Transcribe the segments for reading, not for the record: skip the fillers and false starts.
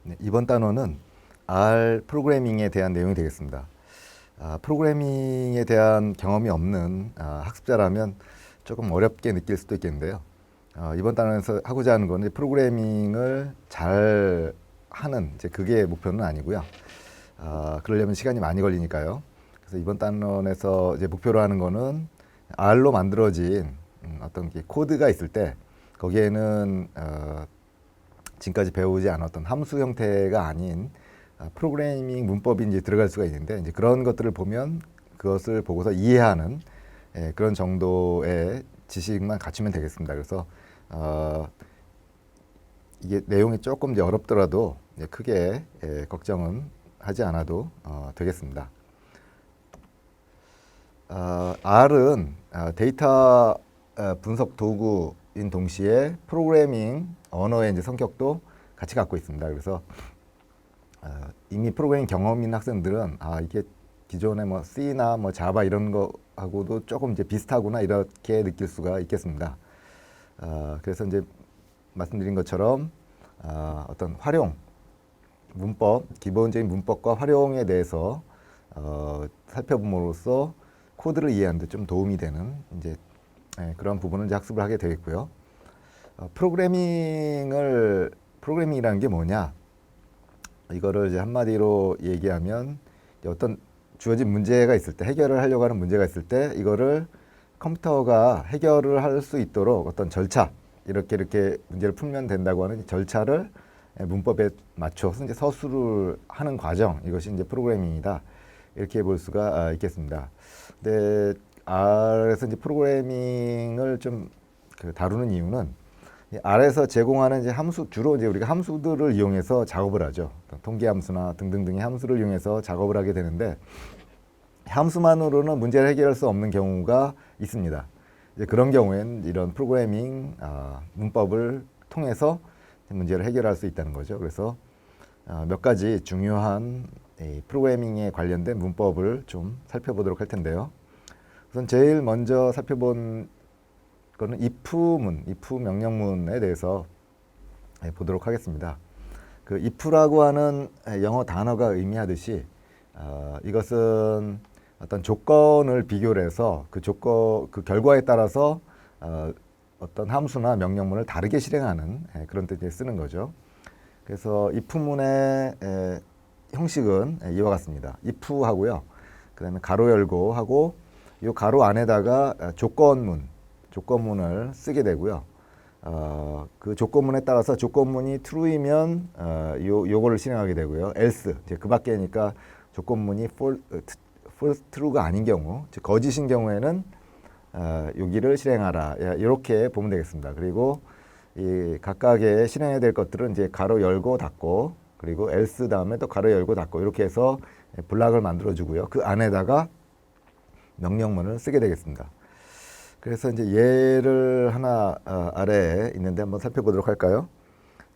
네, 이번 단원은 R 프로그래밍에 대한 내용이 되겠습니다. 프로그래밍에 대한 경험이 없는 학습자라면 조금 어렵게 느낄 수도 있겠는데요. 이번 단원에서 하고자 하는 것은 프로그래밍을 잘 하는 이제 그게 목표는 아니고요. 그러려면 시간이 많이 걸리니까요. 그래서 이번 단원에서 이제 목표로 하는 거는 R로 만들어진 어떤 코드가 있을 때 거기에는 지금까지 배우지 않았던 함수 형태가 아닌 프로그래밍 문법이 이제 들어갈 수가 있는데 이제 그런 것들을 보면 그것을 보고서 이해하는 그런 정도의 지식만 갖추면 되겠습니다. 그래서 이게 내용이 조금 이제 어렵더라도 이제 크게 걱정은 하지 않아도 되겠습니다. R은 데이터 분석 도구인 동시에 프로그래밍 언어의 이제 성격도 같이 갖고 있습니다. 그래서 이미 프로그래밍 경험 있는 학생들은 이게 기존의 뭐 C나 뭐 자바 이런 거하고도 조금 이제 비슷하구나 이렇게 느낄 수가 있겠습니다. 그래서 이제 말씀드린 것처럼 어떤 활용, 문법, 기본적인 문법과 활용에 대해서 살펴봄으로써 코드를 이해하는 데 좀 도움이 되는 이제 그런 부분을 이제 학습을 하게 되겠고요. 프로그래밍이라는 게 뭐냐? 이거를 이제 한마디로 얘기하면 어떤 주어진 문제가 있을 때 해결을 하려고 하는 문제가 있을 때 이거를 컴퓨터가 해결을 할 수 있도록 어떤 절차 이렇게 문제를 풀면 된다고 하는 절차를 문법에 맞춰서 이제 서술을 하는 과정 이것이 이제 프로그래밍이다 이렇게 볼 수가 있겠습니다. 근데 R에서 이제 프로그래밍을 좀 다루는 이유는 R에서 제공하는 이제 함수 주로 이제 우리가 함수들을 이용해서 작업을 하죠. 통계 함수나 등등등의 함수를 이용해서 작업을 하게 되는데 함수만으로는 문제를 해결할 수 없는 경우가 있습니다. 이제 그런 경우에는 이런 프로그래밍 문법을 통해서 문제를 해결할 수 있다는 거죠. 그래서 몇 가지 중요한 프로그래밍에 관련된 문법을 좀 살펴보도록 할 텐데요. 우선 제일 먼저 살펴본 거는 if 명령문에 대해서 보도록 하겠습니다. 그 if라고 하는 영어 단어가 의미하듯이 이것은 어떤 조건을 비교를 해서 그 결과에 따라서 어떤 함수나 명령문을 다르게 실행하는 그런 뜻에 쓰는 거죠. 그래서 if문의 형식은 이와 같습니다. if 하고요. 그 다음에 가로 열고 하고 이 가로 안에다가 조건문을 쓰게 되고요. 그 조건문에 따라서 조건문이 true이면 요거를 실행하게 되고요. else 이제 그 밖에니까 조건문이 false true가 아닌 경우, 즉 거짓인 경우에는 여기를 실행하라 이렇게 보면 되겠습니다. 그리고 이 각각의 실행해야 될 것들은 이제 가로 열고 닫고 그리고 else 다음에 또 가로 열고 닫고 이렇게 해서 블락을 만들어 주고요. 그 안에다가 명령문을 쓰게 되겠습니다. 그래서 이제 예를 하나 아래에 있는데 한번 살펴보도록 할까요?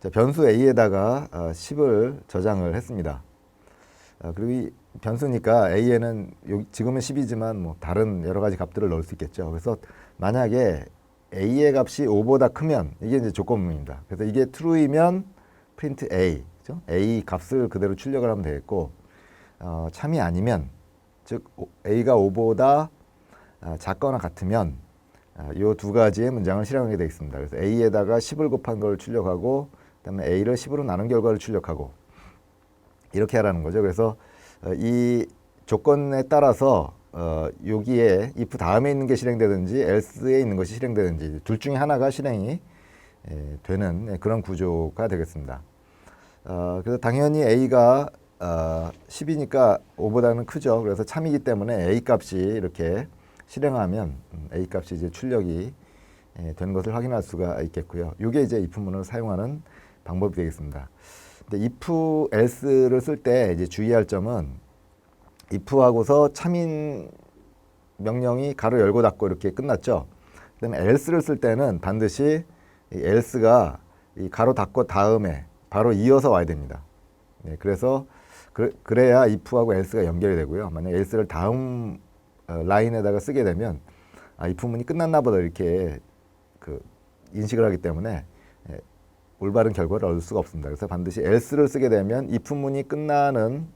자, 변수 a에다가 10을 저장을 했습니다. 그리고 이 변수니까 a에는 지금은 10이지만 뭐 다른 여러 가지 값들을 넣을 수 있겠죠. 그래서 만약에 a의 값이 5보다 크면 이게 이제 조건문입니다. 그래서 이게 true이면 print a, 그렇죠? a 값을 그대로 출력을 하면 되겠고 참이 아니면 즉 a가 5보다 작거나 같으면 이 두 가지의 문장을 실행하게 되어 있습니다. 그래서 a에다가 10을 곱한 걸 출력하고 그다음에 a를 10으로 나눈 결과를 출력하고 이렇게 하라는 거죠. 그래서 이 조건에 따라서 여기에 if 다음에 있는 게 실행되든지 else에 있는 것이 실행되든지 둘 중에 하나가 실행이 되는 그런 구조가 되겠습니다. 그래서 당연히 a가 10이니까 5보다는 크죠. 그래서 참이기 때문에 a 값이 이렇게 실행하면 a 값이 이제 출력이 되는 것을 확인할 수가 있겠고요. 이게 이제 if문을 사용하는 방법이 되겠습니다. 근데 if else를 쓸 때 이제 주의할 점은 if하고서 참인 명령이 가로 열고 닫고 이렇게 끝났죠. 그다음에 else를 쓸 때는 반드시 이 else가 이 가로 닫고 다음에 바로 이어서 와야 됩니다. 그래서 그래야 if하고 else가 연결이 되고요. 만약 else를 다음 라인에다가 쓰게 되면 if문이 끝났나 보다 이렇게 인식을 하기 때문에 올바른 결과를 얻을 수가 없습니다. 그래서 반드시 else를 쓰게 되면 if문이 끝나는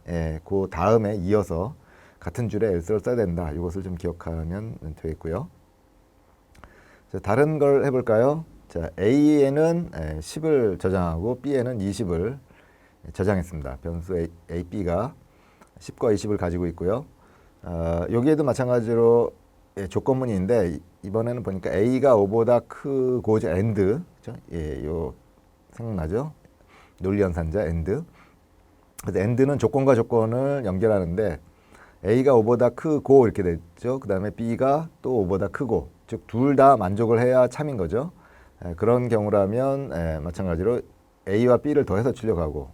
그 다음에 이어서 같은 줄에 else를 써야 된다. 이것을 좀 기억하면 되겠고요. 자, 다른 걸 해볼까요? 자, A에는 10을 저장하고 B에는 20을 저장했습니다. 변수 A, B가 10과 20을 가지고 있고요. 여기에도 마찬가지로 조건문인데 이번에는 보니까 A가 5보다 크고 and 그렇죠? 요 생각나죠? 논리연산자 and. 그래서 and는 조건과 조건을 연결하는데 A가 5보다 크고 이렇게 됐죠. 그 다음에 B가 또 5보다 크고, 즉 둘 다 만족을 해야 참인 거죠. 그런 경우라면 마찬가지로 A와 B를 더해서 출력하고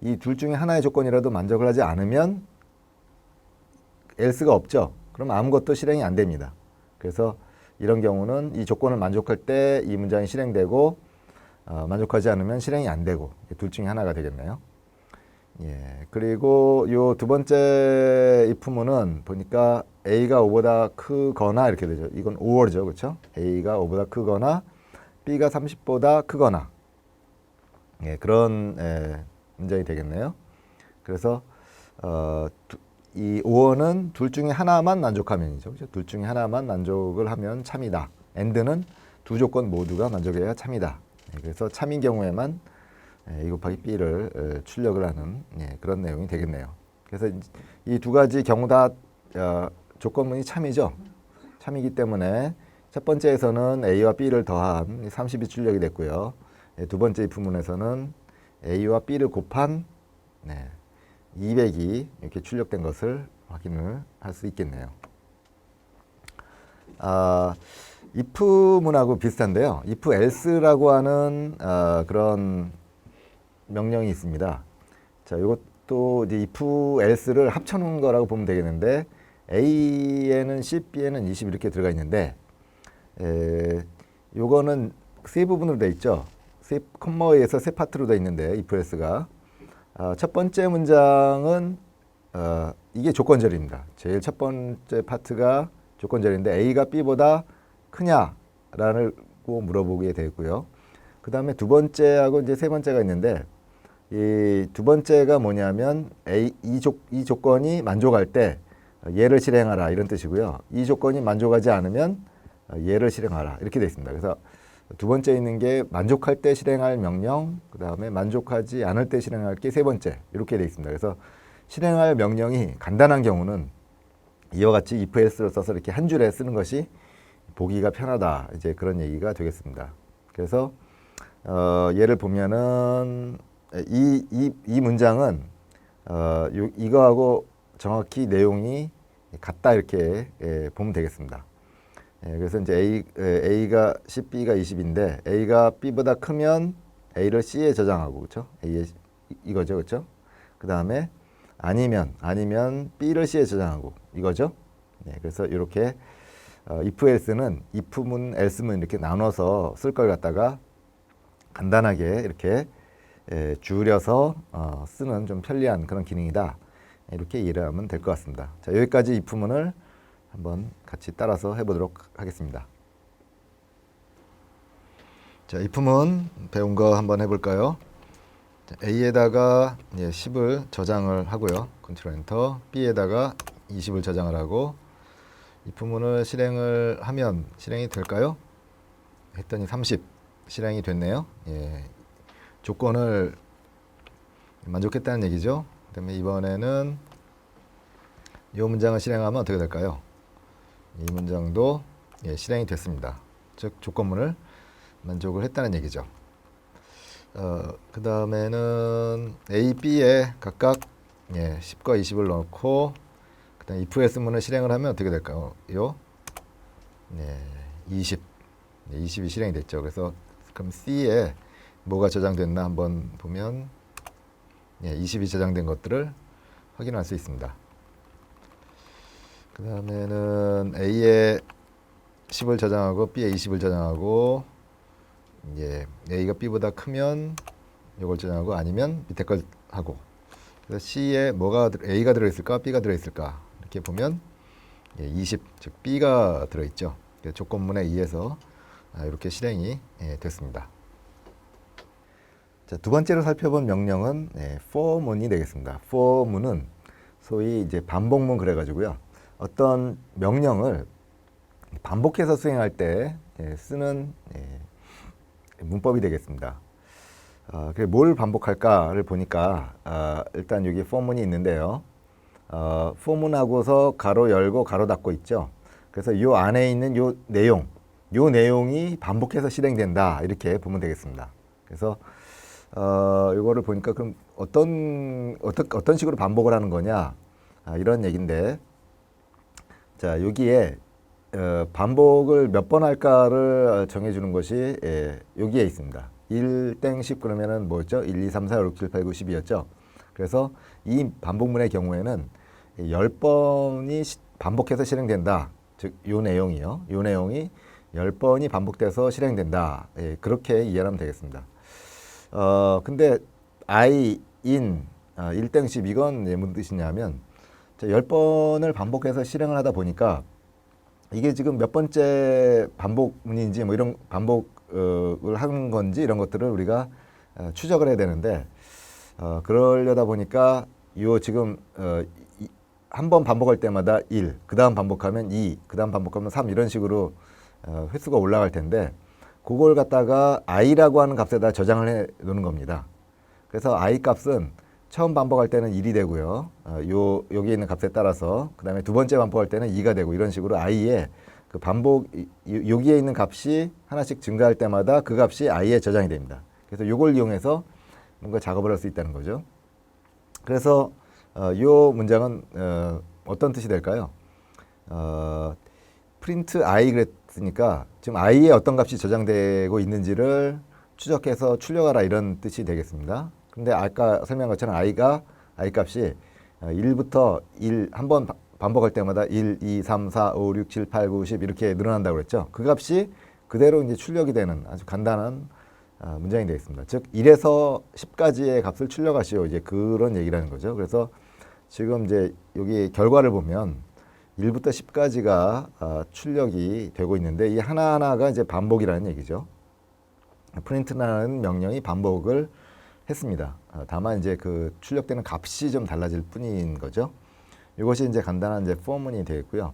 이 둘 중에 하나의 조건이라도 만족을 하지 않으면 else가 없죠. 그럼 아무것도 실행이 안 됩니다. 그래서 이런 경우는 이 조건을 만족할 때 이 문장이 실행되고 만족하지 않으면 실행이 안 되고 둘 중에 하나가 되겠네요. 예, 그리고 요 두 번째 if문은 보니까 A가 5보다 크거나 이렇게 되죠. 이건 or죠. 그렇죠? A가 5보다 크거나 B가 30보다 크거나 예, 그런 문장이 되겠네요. 그래서 이 or는 둘 중에 하나만 만족하면이죠. 그렇죠? 둘 중에 하나만 만족을 하면 참이다. and는 두 조건 모두가 만족해야 참이다. 예, 그래서 참인 경우에만 A 곱하기 B를 출력을 하는 그런 내용이 되겠네요. 그래서 이 두 가지 경우 다 조건문이 참이죠. 참이기 때문에 첫 번째에서는 A와 B를 더한 30이 출력이 됐고요. 두 번째 if문에서는 A와 B를 곱한 200이 이렇게 출력된 것을 확인을 할 수 있겠네요. if문하고 비슷한데요. if else라고 하는 그런 명령이 있습니다. 자, 이것도 이제 if else를 합쳐놓은 거라고 보면 되겠는데 A에는 10, B에는 20 이렇게 들어가 있는데 요거는 세 부분으로 돼 있죠. 세 컴마에 의해서 세 파트로 돼 있는데 if else가 첫 번째 문장은 이게 조건절입니다. 제일 첫 번째 파트가 조건절인데 A가 B보다 크냐라고 물어보게 되고요. 그 다음에 두 번째하고 이제 세 번째가 있는데 이 두 번째가 뭐냐면 이 조건이 만족할 때 얘를 실행하라 이런 뜻이고요. 이 조건이 만족하지 않으면 얘를 실행하라 이렇게 되어 있습니다. 그래서 두 번째 있는 게 만족할 때 실행할 명령, 그 다음에 만족하지 않을 때 실행할 게 세 번째 이렇게 되어 있습니다. 그래서 실행할 명령이 간단한 경우는 이와 같이 if else를 써서 이렇게 한 줄에 쓰는 것이 보기가 편하다 이제 그런 얘기가 되겠습니다. 그래서 예를 보면은 이 문장은 이거하고 정확히 내용이 같다 이렇게 보면 되겠습니다. 그래서 이제 A가 10, B가 20인데 A가 B보다 크면 A를 C에 저장하고 그렇죠? A에 이거죠, 그렇죠? 그 다음에 아니면 B를 C에 저장하고 이거죠. 그래서 이렇게 if else는 if문, else문 이렇게 나눠서 쓸 걸 갖다가 간단하게 이렇게 줄여서 쓰는 좀 편리한 그런 기능이다. 이렇게 이해를 하면 될 것 같습니다. 자, 여기까지 if문을 한번 같이 따라서 해보도록 하겠습니다. 자, if문 배운 거 한번 해볼까요? 자, A에다가 10을 저장을 하고요. 컨트롤 엔터. B에다가 20을 저장을 하고 if문을 실행을 하면 실행이 될까요? 했더니 30 실행이 됐네요. 조건을 만족했다는 얘기죠. 그다음에 이번에는 이 문장을 실행하면 어떻게 될까요? 이 문장도 실행이 됐습니다. 즉 조건문을 만족을 했다는 얘기죠. 그 다음에는 A, B에 각각 10과 20을 넣고 그 다음에 if else문을 실행을 하면 어떻게 될까요? 20. 20이 실행이 됐죠. 그래서 그럼 C에 뭐가 저장됐나 한번 보면 20이 저장된 것들을 확인할 수 있습니다. 그 다음에는 A에 10을 저장하고 B에 20을 저장하고 A가 B보다 크면 이걸 저장하고 아니면 밑에 걸 하고 그래서 C에 뭐가 A가 들어있을까 B가 들어있을까 이렇게 보면 20, 즉 B가 들어있죠. 조건문에 의해서 이렇게 실행이 됐습니다. 자, 두 번째로 살펴본 명령은 for문이 되겠습니다. for문은 소위 이제 반복문 그래가지고요. 어떤 명령을 반복해서 수행할 때 쓰는 문법이 되겠습니다. 뭘 반복할까를 보니까 일단 여기 for문이 있는데요. for문하고서 가로 열고 가로 닫고 있죠. 그래서 이 안에 있는 요 내용이 반복해서 실행된다 이렇게 보면 되겠습니다. 그래서 이거를 보니까 그럼 어떤 식으로 반복을 하는 거냐 이런 얘기인데, 자 여기에 반복을 몇 번 할까를 정해주는 것이 여기에 있습니다. 1땡 10 그러면은 뭐였죠? 1, 2, 3, 4, 5, 6, 7, 8, 9, 10이었죠. 그래서 이 반복문의 경우에는 10번이 반복해서 실행된다. 즉, 요 내용이요. 요 내용이 10번이 반복돼서 실행된다. 그렇게 이해하면 되겠습니다. 근데 I, in, 1땡 10 이건 무슨 뜻이냐면 10번을 반복해서 실행을 하다 보니까 이게 지금 몇 번째 반복문인지 뭐 이런 반복을 하는 건지 이런 것들을 우리가 추적을 해야 되는데, 그러려다 보니까 요 지금 한 번 반복할 때마다 1, 그 다음 반복하면 2, 그 다음 반복하면 3 이런 식으로 횟수가 올라갈 텐데, 그걸 갖다가 i라고 하는 값에다 저장을 해 놓는 겁니다. 그래서 i 값은 처음 반복할 때는 1이 되고요. 여기 있는 값에 따라서 그 다음에 두 번째 반복할 때는 2가 되고, 이런 식으로 i의 그 반복 여기에 있는 값이 하나씩 증가할 때마다 그 값이 i에 저장이 됩니다. 그래서 이걸 이용해서 뭔가 작업을 할 수 있다는 거죠. 그래서 이 문장은 어떤 뜻이 될까요? print i 그랬으니까 지금 i에 어떤 값이 저장되고 있는지를 추적해서 출력하라 이런 뜻이 되겠습니다. 근데 아까 설명한 것처럼 i 값이 1부터 1 한 번 반복할 때마다 1, 2, 3, 4, 5, 6, 7, 8, 9, 10 이렇게 늘어난다고 그랬죠. 그 값이 그대로 이제 출력이 되는 아주 간단한 문장이 되겠습니다. 즉 1에서 10까지의 값을 출력하시오, 이제 그런 얘기라는 거죠. 그래서 지금 이제 여기 결과를 보면 1부터 10까지가 출력이 되고 있는데, 이 하나하나가 이제 반복이라는 얘기죠. 프린트라는 명령이 반복을 했습니다. 다만 이제 그 출력되는 값이 좀 달라질 뿐인 거죠. 이것이 이제 간단한 이제 for문이 되겠고요.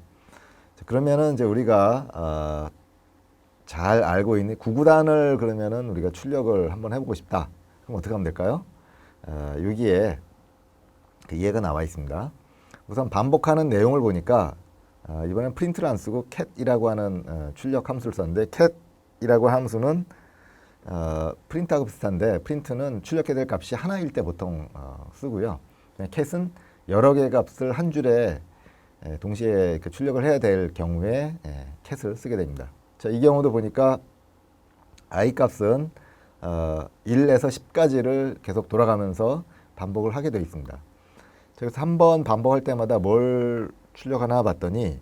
그러면은 이제 우리가 잘 알고 있는 구구단을 그러면은 우리가 출력을 한번 해보고 싶다. 그럼 어떻게 하면 될까요? 여기에 그 예가 나와 있습니다. 우선 반복하는 내용을 보니까 이번엔 프린트를 안 쓰고 cat이라고 하는 출력 함수를 썼는데, cat이라고 함수는 프린트하고 비슷한데, 프린트는 출력해야 될 값이 하나일 때 보통 쓰고요. cat은 여러 개의 값을 한 줄에 동시에 출력을 해야 될 경우에 cat을 쓰게 됩니다. 자, 이 경우도 보니까 i 값은 1에서 10까지를 계속 돌아가면서 반복을 하게 되어 있습니다. 그래서 한 번 반복할 때마다 뭘 출력하나 봤더니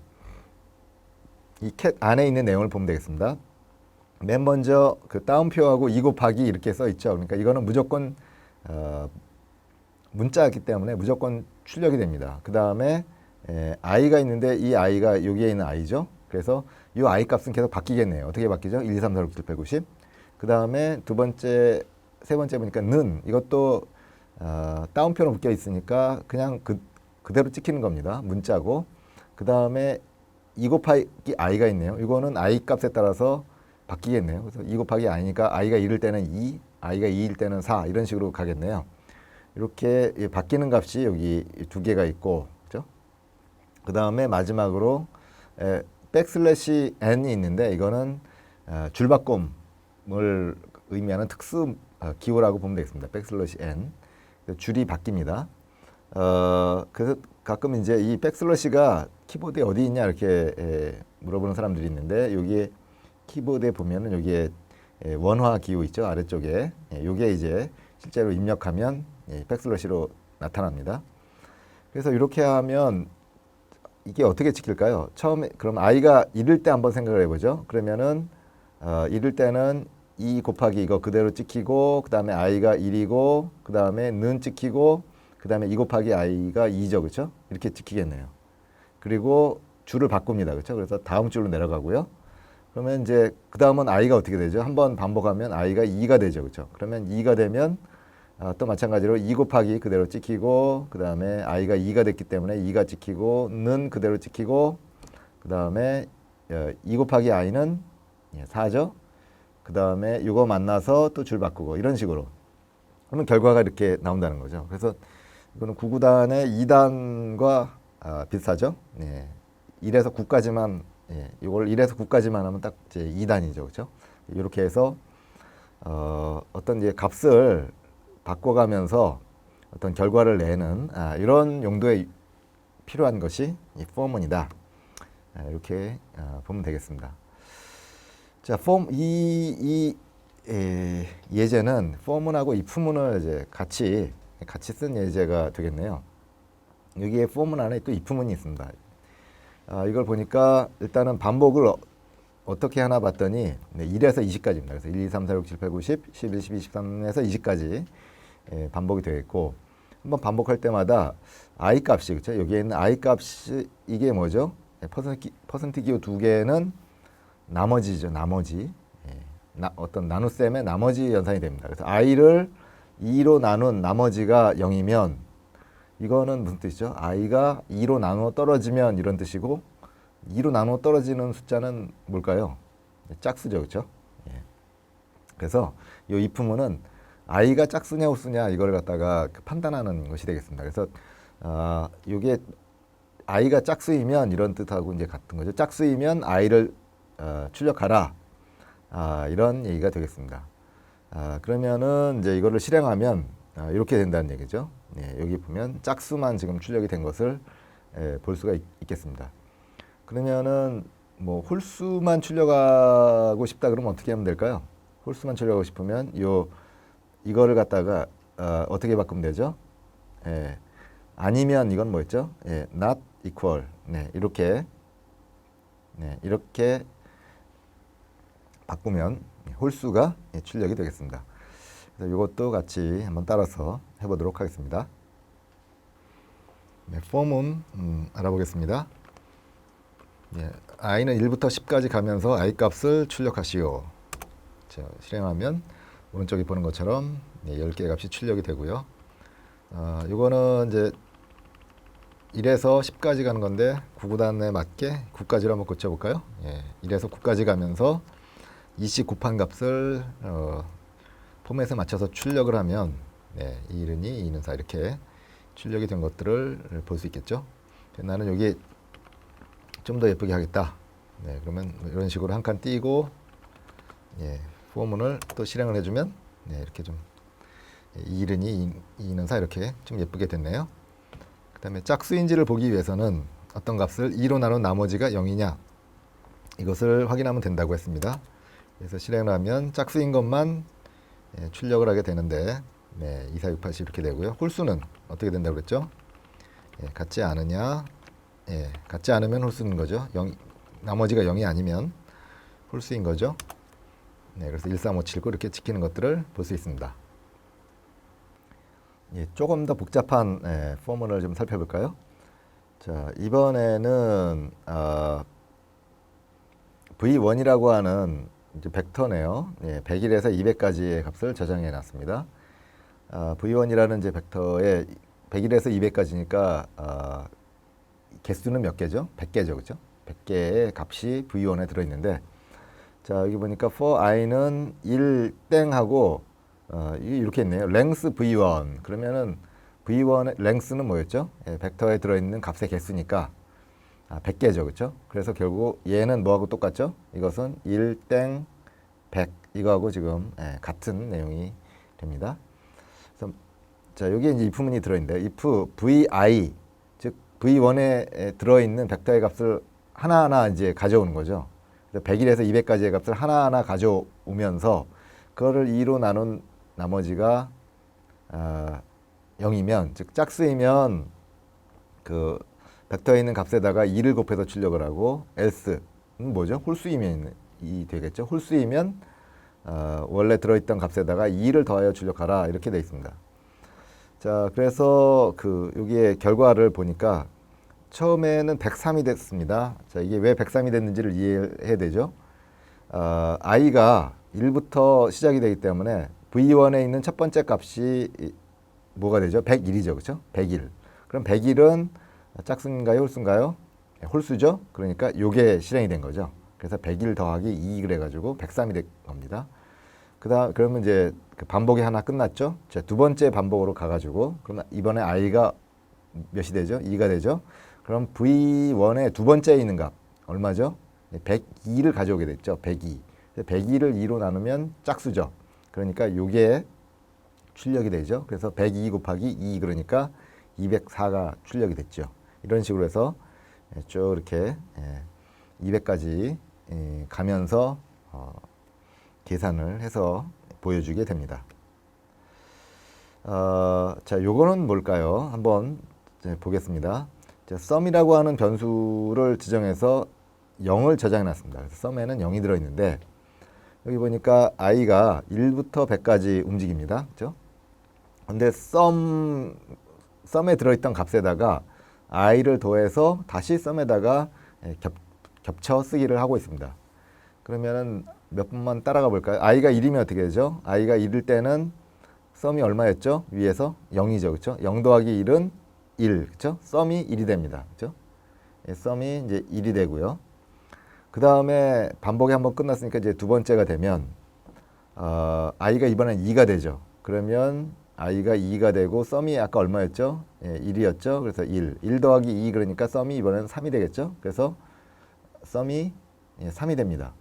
이 cat 안에 있는 내용을 보면 되겠습니다. 맨 먼저 그 따옴표하고 2 곱하기 이렇게 써 있죠. 그러니까 이거는 무조건 문자이기 때문에 무조건 출력이 됩니다. 그 다음에 i가 있는데 이 i가 여기에 있는 i죠. 그래서 이 i 값은 계속 바뀌겠네요. 어떻게 바뀌죠? 1, 2, 3, 4, 5, 6, 7, 8, 90. 그 다음에 두 번째, 세 번째 보니까 는, 이것도 따옴표로 묶여 있으니까 그냥 그대로 찍히는 겁니다. 문자고. 그 다음에 2 곱하기 i가 있네요. 이거는 i 값에 따라서 바뀌겠네요. 그래서 2 곱하기 i니까 i가 1일 때는 2, i가 2일 때는 4 이런 식으로 가겠네요. 이렇게 바뀌는 값이 여기 두 개가 있고, 그죠? 그 다음에 마지막으로 백슬래시 n이 있는데, 이거는 줄바꿈을 의미하는 특수 기호라고 보면 되겠습니다. 백슬래시 n. 줄이 바뀝니다. 그래서 가끔 이제 이 백슬래시가 키보드에 어디 있냐 이렇게 물어보는 사람들이 있는데, 여기에 키보드에 보면은 여기에 원화 기호 있죠, 아래쪽에. 요게 이제 실제로 입력하면 백슬래시로 나타납니다. 그래서 이렇게 하면 이게 어떻게 찍힐까요? 처음에 그럼 i가 1일 때 한번 생각을 해보죠. 그러면은 1일 때는 2 곱하기 이거 그대로 찍히고, 그 다음에 i가 1이고, 그 다음에 는 찍히고, 그 다음에 2 곱하기 i가 2죠, 그렇죠? 이렇게 찍히겠네요. 그리고 줄을 바꿉니다, 그렇죠? 그래서 다음 줄로 내려가고요. 그러면 이제 그 다음은 i가 어떻게 되죠? 한번 반복하면 i가 2가 되죠. 그렇죠? 그러면 2가 되면 또 마찬가지로 2 곱하기 그대로 찍히고, 그 다음에 i가 2가 됐기 때문에 2가 찍히고, 는 그대로 찍히고, 그 다음에 2 곱하기 i는 4죠. 그 다음에 이거 만나서 또 줄 바꾸고 이런 식으로. 그러면 결과가 이렇게 나온다는 거죠. 그래서 이거는 9구단의 2단과 비슷하죠. 1에서 9까지만, 이걸 1에서 9까지만 하면 딱 이제 2단이죠. 그렇죠? 이렇게 해서 어떤 이제 값을 바꿔가면서 어떤 결과를 내는 이런 용도에 필요한 것이 이 포문이다. 이렇게 보면 되겠습니다. 자, 이 예제는 포문하고 if문을 이제 같이 쓴 예제가 되겠네요. 여기에 포문 안에 또 if문이 있습니다. 이걸 보니까 일단은 반복을 어떻게 하나 봤더니 1에서 20까지입니다. 그래서 1, 2, 3, 4, 6, 7, 8, 9, 10, 11, 12, 13에서 20까지 반복이 되어 있고, 한번 반복할 때마다 i 값이, 그렇죠? 여기에 있는 i 값이 이게 뭐죠? 퍼센트 기호 두 개는 나머지죠. 나머지. 어떤 나눗셈의 나머지 연산이 됩니다. 그래서 i를 2로 나눈 나머지가 0이면 이거는 무슨 뜻이죠? i가 2로 나누어 떨어지면 이런 뜻이고, 2로 나누어 떨어지는 숫자는 뭘까요? 짝수죠. 그렇죠? 그래서 이 if문은 i가 짝수냐 홀수냐 이걸 갖다가 판단하는 것이 되겠습니다. 그래서 이게 i가 짝수이면 이런 뜻하고 이제 같은 거죠. 짝수이면 i를 출력하라. 이런 얘기가 되겠습니다. 그러면은 이제 이거를 실행하면 이렇게 된다는 얘기죠. 여기 보면 짝수만 지금 출력이 된 것을 볼 수가 있겠습니다. 그러면은 뭐 홀수만 출력하고 싶다 그러면 어떻게 하면 될까요? 홀수만 출력하고 싶으면 이거를 갖다가 어떻게 바꾸면 되죠? 아니면 이건 뭐였죠? not equal. 이렇게 바꾸면 홀수가 출력이 되겠습니다. 그래서 이것도 같이 한번 따라서 해보도록 하겠습니다. 폼은 알아보겠습니다. i는 1부터 10까지 가면서 i 값을 출력하시오. 자, 실행하면 오른쪽에 보는 것처럼 10개의 값이 출력이 되고요. 이거는 이제 1에서 10까지 가는 건데 9구단에 맞게 9까지로 한번 고쳐볼까요? 1에서 9까지 가면서 2씩 곱한 값을 포맷에 맞춰서 출력을 하면 2는 2, 2는 4 이렇게 출력이 된 것들을 볼 수 있겠죠. 나는 여기 좀 더 예쁘게 하겠다. 그러면 이런 식으로 한 칸 띄고 포문을 또 실행을 해주면 이렇게 좀 2는 2, 2는 4 이렇게 좀 예쁘게 됐네요. 그 다음에 짝수인지를 보기 위해서는 어떤 값을 2로 나눈 나머지가 0이냐 이것을 확인하면 된다고 했습니다. 그래서 실행을 하면 짝수인 것만 출력을 하게 되는데 2, 4, 6, 8, 10 이렇게 되고요. 홀수는 어떻게 된다고 그랬죠? 같지 않으냐? 같지 않으면 홀수인 거죠. 나머지가 0이 아니면 홀수인 거죠. 그래서 1, 3, 5, 7, 9 이렇게 지키는 것들을 볼 수 있습니다. 조금 더 복잡한 포문을 좀 살펴볼까요? 자, 이번에는 V1이라고 하는 이제 벡터네요. 101에서 200까지의 값을 저장해 놨습니다. V1이라는 이제 벡터에 101에서 200까지니까 개수는 몇 개죠? 100개죠. 그죠? 100개의 값이 V1에 들어있는데, 자, 여기 보니까 for i는 1 땡하고 이렇게 있네요. length V1. 그러면은 V1의 length는 뭐였죠? 벡터에 들어있는 값의 개수니까 100개죠. 그렇죠? 그래서 결국 얘는 뭐하고 똑같죠? 이것은 1 땡 100 이거하고 지금 같은 내용이 됩니다. 그래서 자, 여기에 이제 if문이 들어있는데 if vi 즉 V1에 들어있는 벡터의 값을 하나하나 이제 가져오는 거죠. 그래서 101에서 200까지의 값을 하나하나 가져오면서 그거를 2로 나눈 나머지가 0이면 즉 짝수이면 그 벡터에 있는 값에다가 2를 곱해서 출력을 하고 else는 뭐죠? 홀수이면 이 되겠죠. 홀수이면 원래 들어있던 값에다가 2를 더하여 출력하라 이렇게 되어 있습니다. 자, 그래서 여기에 결과를 보니까 처음에는 103이 됐습니다. 자, 이게 왜 103이 됐는지를 이해해야 되죠. i가 1부터 시작이 되기 때문에 v1에 있는 첫 번째 값이 뭐가 되죠? 101이죠. 그렇죠? 101. 그럼 101은 짝수인가요? 홀수인가요? 네, 홀수죠. 그러니까 요게 실행이 된 거죠. 그래서 101 더하기 2 그래가지고 103이 된 겁니다. 그러면 이제 그 반복이 하나 끝났죠. 자, 두 번째 반복으로 가가지고 그러면 이번에 i가 몇이 되죠? 2가 되죠. 그럼 v1의 두 번째에 있는 값 얼마죠? 102를 가져오게 됐죠. 102. 102를 2로 나누면 짝수죠. 그러니까 요게 출력이 되죠. 그래서 102 곱하기 2 그러니까 204가 출력이 됐죠. 이런 식으로 해서 쭉 이렇게 200까지 가면서 계산을 해서 보여주게 됩니다. 자, 요거는 뭘까요? 한번 보겠습니다. 자, sum이라고 하는 변수를 지정해서 0을 저장해 놨습니다. 그래서 sum에는 0이 들어있는데 여기 보니까 i가 1부터 100까지 움직입니다. 그렇죠? 근데 sum에 들어있던 값에다가 i를 더해서 다시 sum에다가 겹쳐 쓰기를 하고 있습니다. 그러면은 몇 번만 따라가 볼까요? i가 1이면 어떻게 되죠? i가 1일 때는 sum이 얼마였죠? 위에서 0이죠. 그렇죠? 0 더하기 1은 1. 그렇죠? sum이 1이 됩니다. 그렇죠? sum이 이제 1이 되고요. 그 다음에 반복이 한번 끝났으니까 이제 두 번째가 되면 i가 이번엔 2가 되죠. 그러면 i가 2가 되고 sum이 아까 얼마였죠? 1이었죠. 그래서 1 더하기 2 그러니까 sum이 이번엔 3이 되겠죠. 그래서 sum이 3이 됩니다.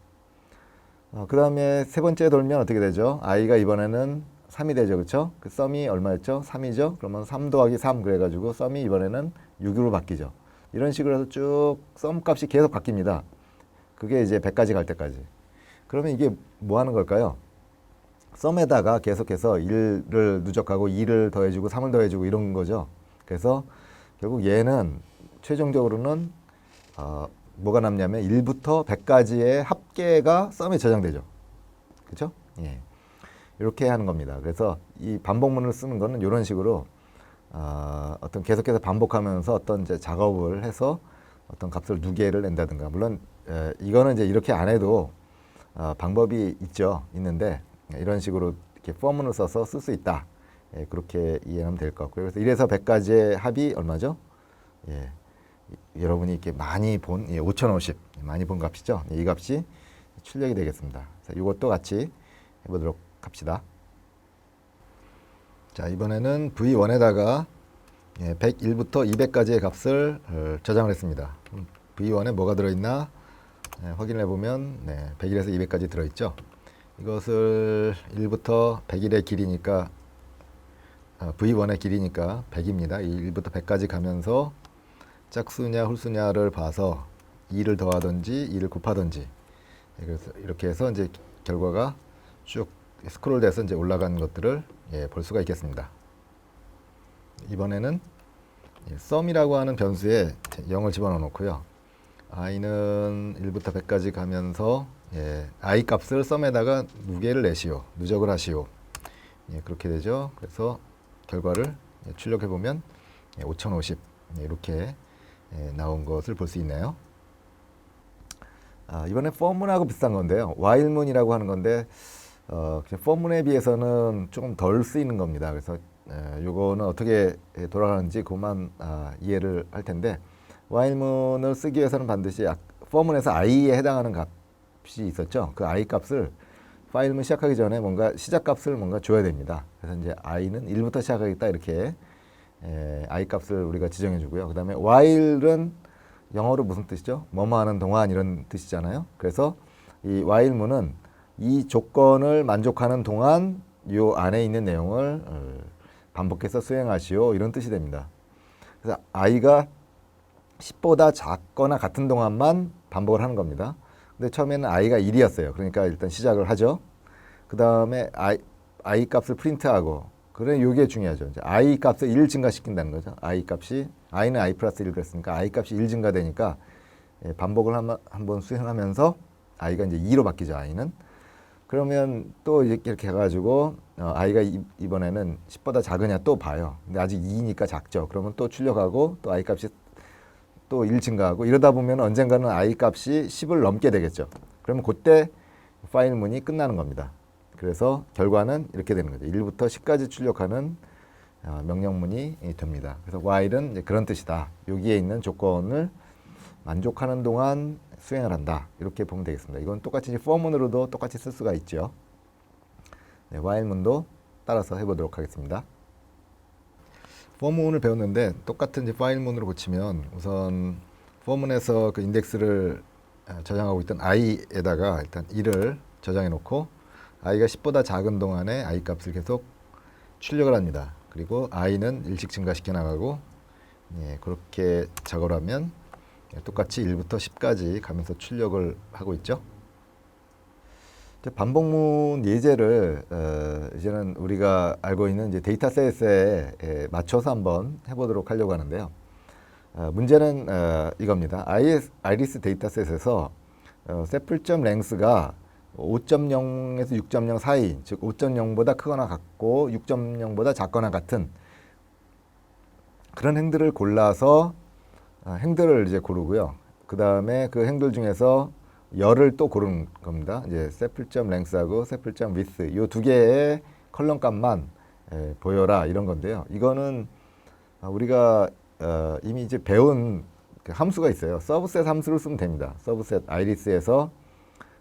그 다음에 세 번째 돌면 어떻게 되죠? i가 이번에는 3이 되죠. 그렇죠? 그 sum이 얼마였죠? 3이죠. 그러면 3 더하기 3 그래가지고 sum이 이번에는 6으로 바뀌죠. 이런 식으로 해서 쭉 sum 값이 계속 바뀝니다. 그게 이제 100까지 갈 때까지. 그러면 이게 뭐 하는 걸까요? sum에다가 계속해서 1을 누적하고 2를 더해주고 3을 더해주고 이런 거죠. 그래서 결국 얘는 최종적으로는 뭐가 남냐면 1부터 100까지의 합계가 sum에 저장되죠. 그렇죠? 예. 이렇게 하는 겁니다. 그래서 이 반복문을 쓰는 거는 이런 식으로 어떤 계속해서 반복하면서 어떤 이제 작업을 해서 어떤 값을 두 개를 낸다든가 물론 이거는 이제 이렇게 안 해도 방법이 있는데 이런 식으로 이렇게 포문을 써서 쓸 수 있다. 예, 그렇게 이해하면 될 것 같고요. 그래서 1에서 100까지의 합이 얼마죠? 예, 여러분이 이렇게 많이 본 5050 많이 본 값이죠. 이 값이 출력이 되겠습니다. 이것도 같이 해보도록 합시다. 자, 이번에는 V1에다가 101부터 200까지의 값을 저장을 했습니다. V1에 뭐가 들어있나 확인해 보면 101에서 200까지 들어있죠. 이것을 1부터 101의 길이니까 V1의 길이니까 100입니다. 1부터 100까지 가면서 짝수냐 홀수냐를 봐서 2를 더하든지 2를 곱하든지 그래서 이렇게 해서 이제 결과가 쭉 스크롤 돼서 이제 올라간 것들을 볼 수가 있겠습니다. 이번에는 sum이라고 하는 변수에 0을 집어넣어 놓고요. i는 1부터 100까지 가면서 i 값을 sum에다가 무게를 내시오. 누적을 하시오. 그렇게 되죠. 그래서 결과를 출력해 보면 5050 이렇게 나온 것을 볼 수 있네요. 이번에 for문하고 비슷한 건데요. while문이라고 하는 건데 for문에 비해서는 조금 덜 쓰이는 겁니다. 그래서 요거는 어떻게 돌아가는지 그만 이해를 할 텐데 while문을 쓰기 위해서는 반드시 for문에서 i에 해당하는 값이 있었죠. 그 i 값을 파일문 시작하기 전에 뭔가 시작 값을 뭔가 줘야 됩니다. 그래서 이제 i는 1부터 시작하겠다 이렇게 i 값을 우리가 지정해 주고요. 그 다음에 while은 영어로 무슨 뜻이죠? 뭐뭐 하는 동안 이런 뜻이잖아요. 그래서 이 while문은 이 조건을 만족하는 동안 요 안에 있는 내용을 반복해서 수행하시오 이런 뜻이 됩니다. 그래서 i가 10보다 작거나 같은 동안만 반복을 하는 겁니다. 근데 처음에는 i가 1이었어요. 그러니까 일단 시작을 하죠. 그 다음에 i 값을 프린트하고 그래 이게 중요하죠. 이제 i 값을 1 증가시킨다는 거죠. i 값이 i는 i 플러스 1 그랬으니까 i 값이 1 증가되니까 반복을 한번 수행하면서 i가 이제 2로 바뀌죠. i는 그러면 또 이렇게 해가지고 i가 이번에는 10보다 작으냐 또 봐요. 근데 아직 2니까 작죠. 그러면 또 출력하고 또 i 값이 또 1 증가하고 이러다 보면 언젠가는 i 값이 10을 넘게 되겠죠. 그러면 그때 파일문이 끝나는 겁니다. 그래서 결과는 이렇게 되는 거죠. 1부터 10까지 출력하는 명령문이 됩니다. 그래서 while은 이제 그런 뜻이다. 여기에 있는 조건을 만족하는 동안 수행을 한다. 이렇게 보면 되겠습니다. 이건 똑같이 이제 for문으로도 똑같이 쓸 수가 있죠. 네, while문도 따라서 해보도록 하겠습니다. for문을 배웠는데 똑같은 이제 파일문으로 고치면 우선 for문에서 그 인덱스를 저장하고 있던 i에다가 일단 1을 저장해 놓고 i가 10보다 작은 동안에 i 값을 계속 출력을 합니다. 그리고 i는 일씩 증가시켜 나가고 그렇게 작업을 하면 똑같이 1부터 10까지 가면서 출력을 하고 있죠. 반복문 예제를 이제는 우리가 알고 있는 이제 데이터셋에 맞춰서 한번 해보도록 하려고 하는데요. 문제는 이겁니다. 아이리스 데이터셋에서 sepl.length가 5.0에서 6.0 사이, 즉 5.0보다 크거나 같고 6.0보다 작거나 같은 그런 행들을 골라서 행들을 이제 고르고요. 그 다음에 그 행들 중에서 열을 또 고르는 겁니다. 이제 sepl.length하고 sepl.width 이 두 개의 컬럼 값만 보여라 이런 건데요. 이거는 우리가 이미 이제 배운 그 함수가 있어요. 서브셋 함수를 쓰면 됩니다. 서브셋 아이리스에서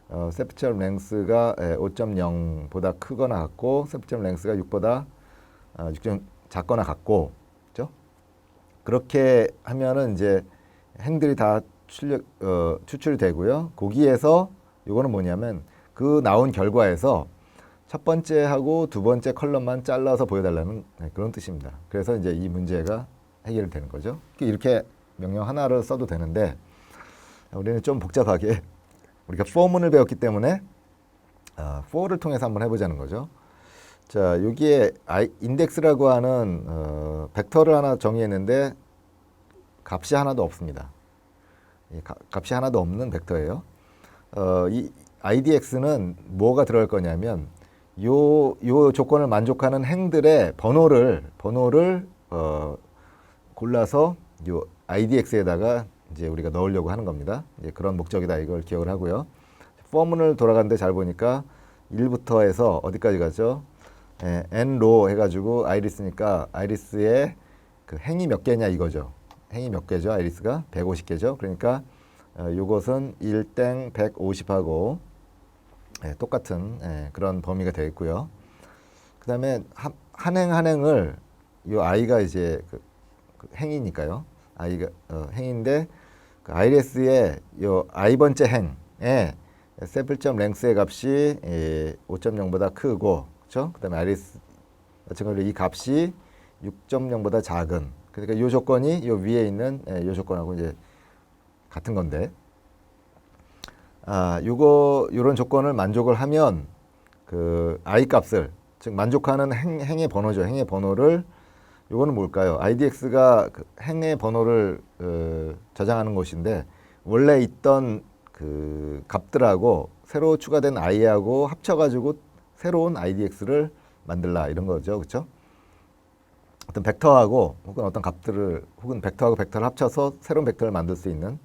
sepl.length가 5.0보다 크거나 같고 sepl.length가 6보다 6점 작거나 같고, 그렇죠? 그렇게 하면은 이제 행들이 다 추출이 되고요. 거기에서 이거는 뭐냐면 그 나온 결과에서 첫 번째하고 두 번째 컬럼만 잘라서 보여달라는 그런 뜻입니다. 그래서 이제 이 문제가 해결되는 거죠. 이렇게 명령 하나를 써도 되는데 우리는 좀 복잡하게 우리가 for문을 배웠기 때문에 for를 통해서 한번 해보자는 거죠. 자, 여기에 인덱스라고 하는 벡터를 하나 정의했는데 값이 하나도 없습니다. 값이 하나도 없는 벡터예요. 이 idx는 뭐가 들어갈 거냐면 요 조건을 만족하는 행들의 번호를 골라서 요 idx에다가 이제 우리가 넣으려고 하는 겁니다. 이제 그런 목적이다 이걸 기억을 하고요. for문을 돌아가는데 잘 보니까 1부터 해서 어디까지 가죠? n로 해가지고 아이리스니까 아이리스의 그 행이 몇 개냐 이거죠. 행이 몇 개죠? 아이리스가 150개죠. 그러니까 요것은 1땡 150하고 똑같은 그런 범위가 되겠고요. 그 다음에 한 행을 요 i가 이제 그 행이니까요. i가 행인데 그 irs의 요 i번째 행에 sepl.length의 값이 5.0보다 크고, 그렇죠? 그다음에 irs 마찬가지로 이 값이 6.0보다 작은. 그러니까 이 조건이 요 위에 있는 이 조건하고 이제 같은 건데, 요런 조건을 만족을 하면 그 i 값을 즉 만족하는 행의 번호죠. 행의 번호를 요거는 뭘까요? idx가 그 행의 번호를 저장하는 곳인데 원래 있던 그 값들하고 새로 추가된 i하고 합쳐가지고 새로운 idx를 만들라 이런 거죠, 그렇죠? 어떤 벡터하고 혹은 어떤 값들을 혹은 벡터하고 벡터를 합쳐서 새로운 벡터를 만들 수 있는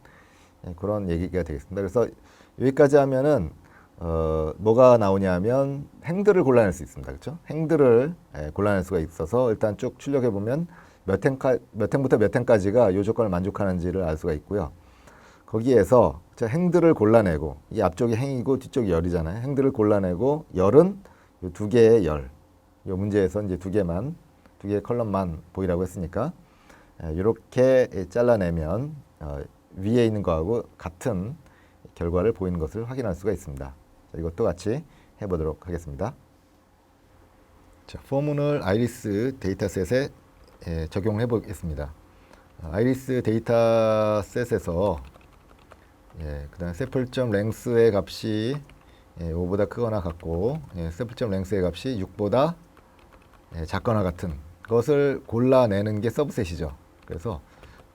그런 얘기가 되겠습니다. 그래서 여기까지 하면은 뭐가 나오냐면 행들을 골라낼 수 있습니다. 그렇죠? 행들을 골라낼 수가 있어서 일단 쭉 출력해 보면 몇 행부터 몇 행까지가 이 조건을 만족하는지를 알 수가 있고요. 거기에서 행들을 골라내고 이 앞쪽이 행이고 뒤쪽이 열이잖아요. 행들을 골라내고 열은 이 두 개의 열. 이 문제에서 이제 두 개의 컬럼만 보이라고 했으니까 이렇게 잘라내면 위에 있는 거하고 같은 결과를 보이는 것을 확인할 수가 있습니다. 자, 이것도 같이 해보도록 하겠습니다. 자, for문을 아이리스 데이터셋에 적용해 보겠습니다. 아이리스 데이터셋에서 그다음 sepl.length의 값이 5보다 크거나 같고 sepl.length의 값이 6보다 작거나 같은 것을 골라내는 게 서브셋이죠. 그래서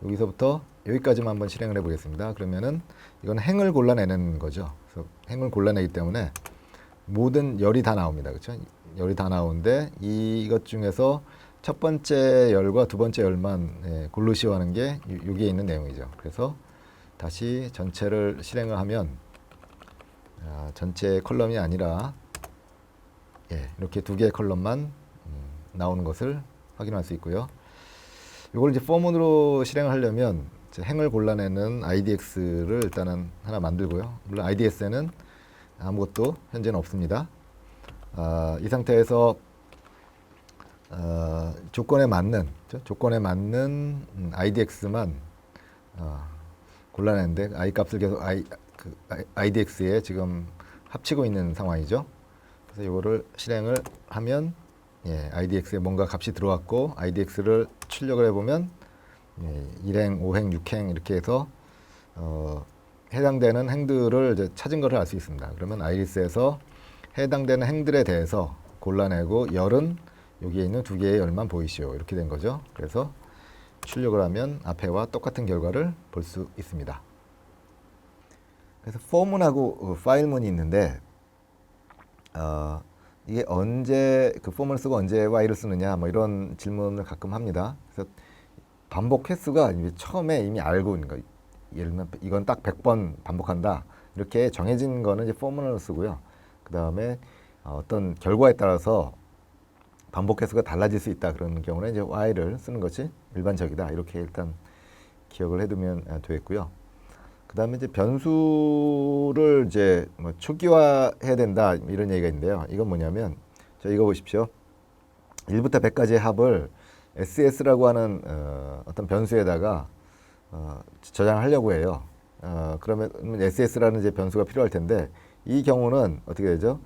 여기서부터 여기까지만 한번 실행을 해보겠습니다. 그러면은 이건 행을 골라내는 거죠. 그래서 행을 골라내기 때문에 모든 열이 다 나옵니다. 그렇죠? 열이 다 나오는데 이것 중에서 첫 번째 열과 두 번째 열만 고르시오 하는 게 여기에 있는 내용이죠. 그래서 다시 전체를 실행을 하면 전체 컬럼이 아니라 이렇게 두 개의 컬럼만 나오는 것을 확인할 수 있고요. 이걸 이제 폼으로 실행을 하려면 행을 골라내는 IDX를 일단은 하나 만들고요. 물론 IDS에는 아무것도 현재는 없습니다. 이 상태에서 조건에 맞는 IDX만 골라내는데 I 값을 계속 IDX에 지금 합치고 있는 상황이죠. 그래서 이거를 실행을 하면 IDX에 뭔가 값이 들어왔고 IDX를 출력을 해보면 1행, 5행, 6행 이렇게 해서 해당되는 행들을 이제 찾은 것을 알 수 있습니다. 그러면 IDS에서 해당되는 행들에 대해서 골라내고 열은 여기에 있는 두 개의 열만 보이시오. 이렇게 된 거죠. 그래서 출력을 하면 앞에와 똑같은 결과를 볼 수 있습니다. 그래서 포문하고 파일문이 있는데 이게 언제 그 포문을 쓰고 언제 while을 쓰느냐 뭐 이런 질문을 가끔 합니다. 그래서 반복 횟수가 처음에 이미 알고 있는 거, 예를 들면 이건 딱 100번 반복한다 이렇게 정해진 거는 이제 포문을 쓰고요. 그 다음에 어떤 결과에 따라서 반복 횟수가 달라질 수 있다 그런 경우는 이제 while을 쓰는 것이 일반적이다 이렇게 일단 기억을 해두면 되겠고요. 그 다음에 이제 변수를 이제 뭐 초기화해야 된다 이런 얘기가 있는데요. 이건 뭐냐면 자 이거 보십시오. 1부터 100까지의 합을 SS라고 하는 어떤 변수에다가 저장하려고 해요. 그러면 SS라는 이제 변수가 필요할 텐데 이 경우는 어떻게 되죠?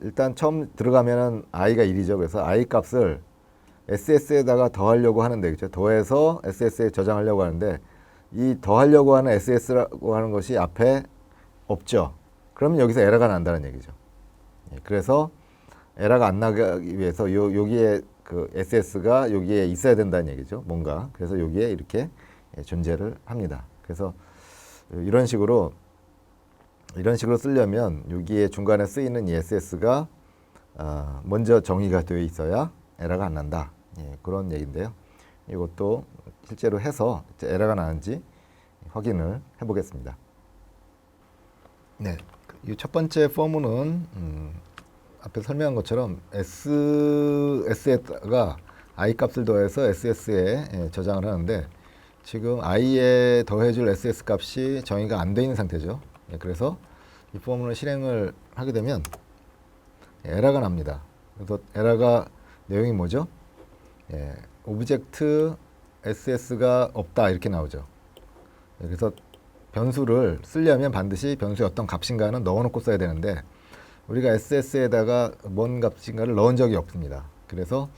일단 처음 들어가면은 i가 1이죠. 그래서 i 값을 SS에다가 더하려고 하는데 그죠? 더해서 SS에 저장하려고 하는데 이 더하려고 하는 SS라고 하는 것이 앞에 없죠. 그러면 여기서 에러가 난다는 얘기죠. 그래서 에러가 안 나기 위해서 여기에 그 SS가 여기에 있어야 된다는 얘기죠. 뭔가. 그래서 여기에 이렇게 존재를 합니다. 그래서 이런 식으로 쓰려면 여기에 중간에 쓰이는 이 SS가 먼저 정의가 되어 있어야 에러가 안 난다. 그런 얘기인데요. 이것도 실제로 해서 에러가 나는지 확인을 해보겠습니다. 네, 이 첫 번째 포문은 앞에 설명한 것처럼 SS에다가 I 값을 더해서 SS에 저장을 하는데 지금 I에 더해줄 SS 값이 정의가 안 되어 있는 상태죠. 그래서 이 포문을 실행을 하게 되면 에러가 납니다. 그래서 에러가 내용이 뭐죠? 오브젝트 SS가 없다 이렇게 나오죠. 그래서 변수를 쓰려면 반드시 변수의 어떤 값인가는 넣어놓고 써야 되는데 우리가 SS에다가 뭔 값인가를 넣은 적이 없습니다. 그래서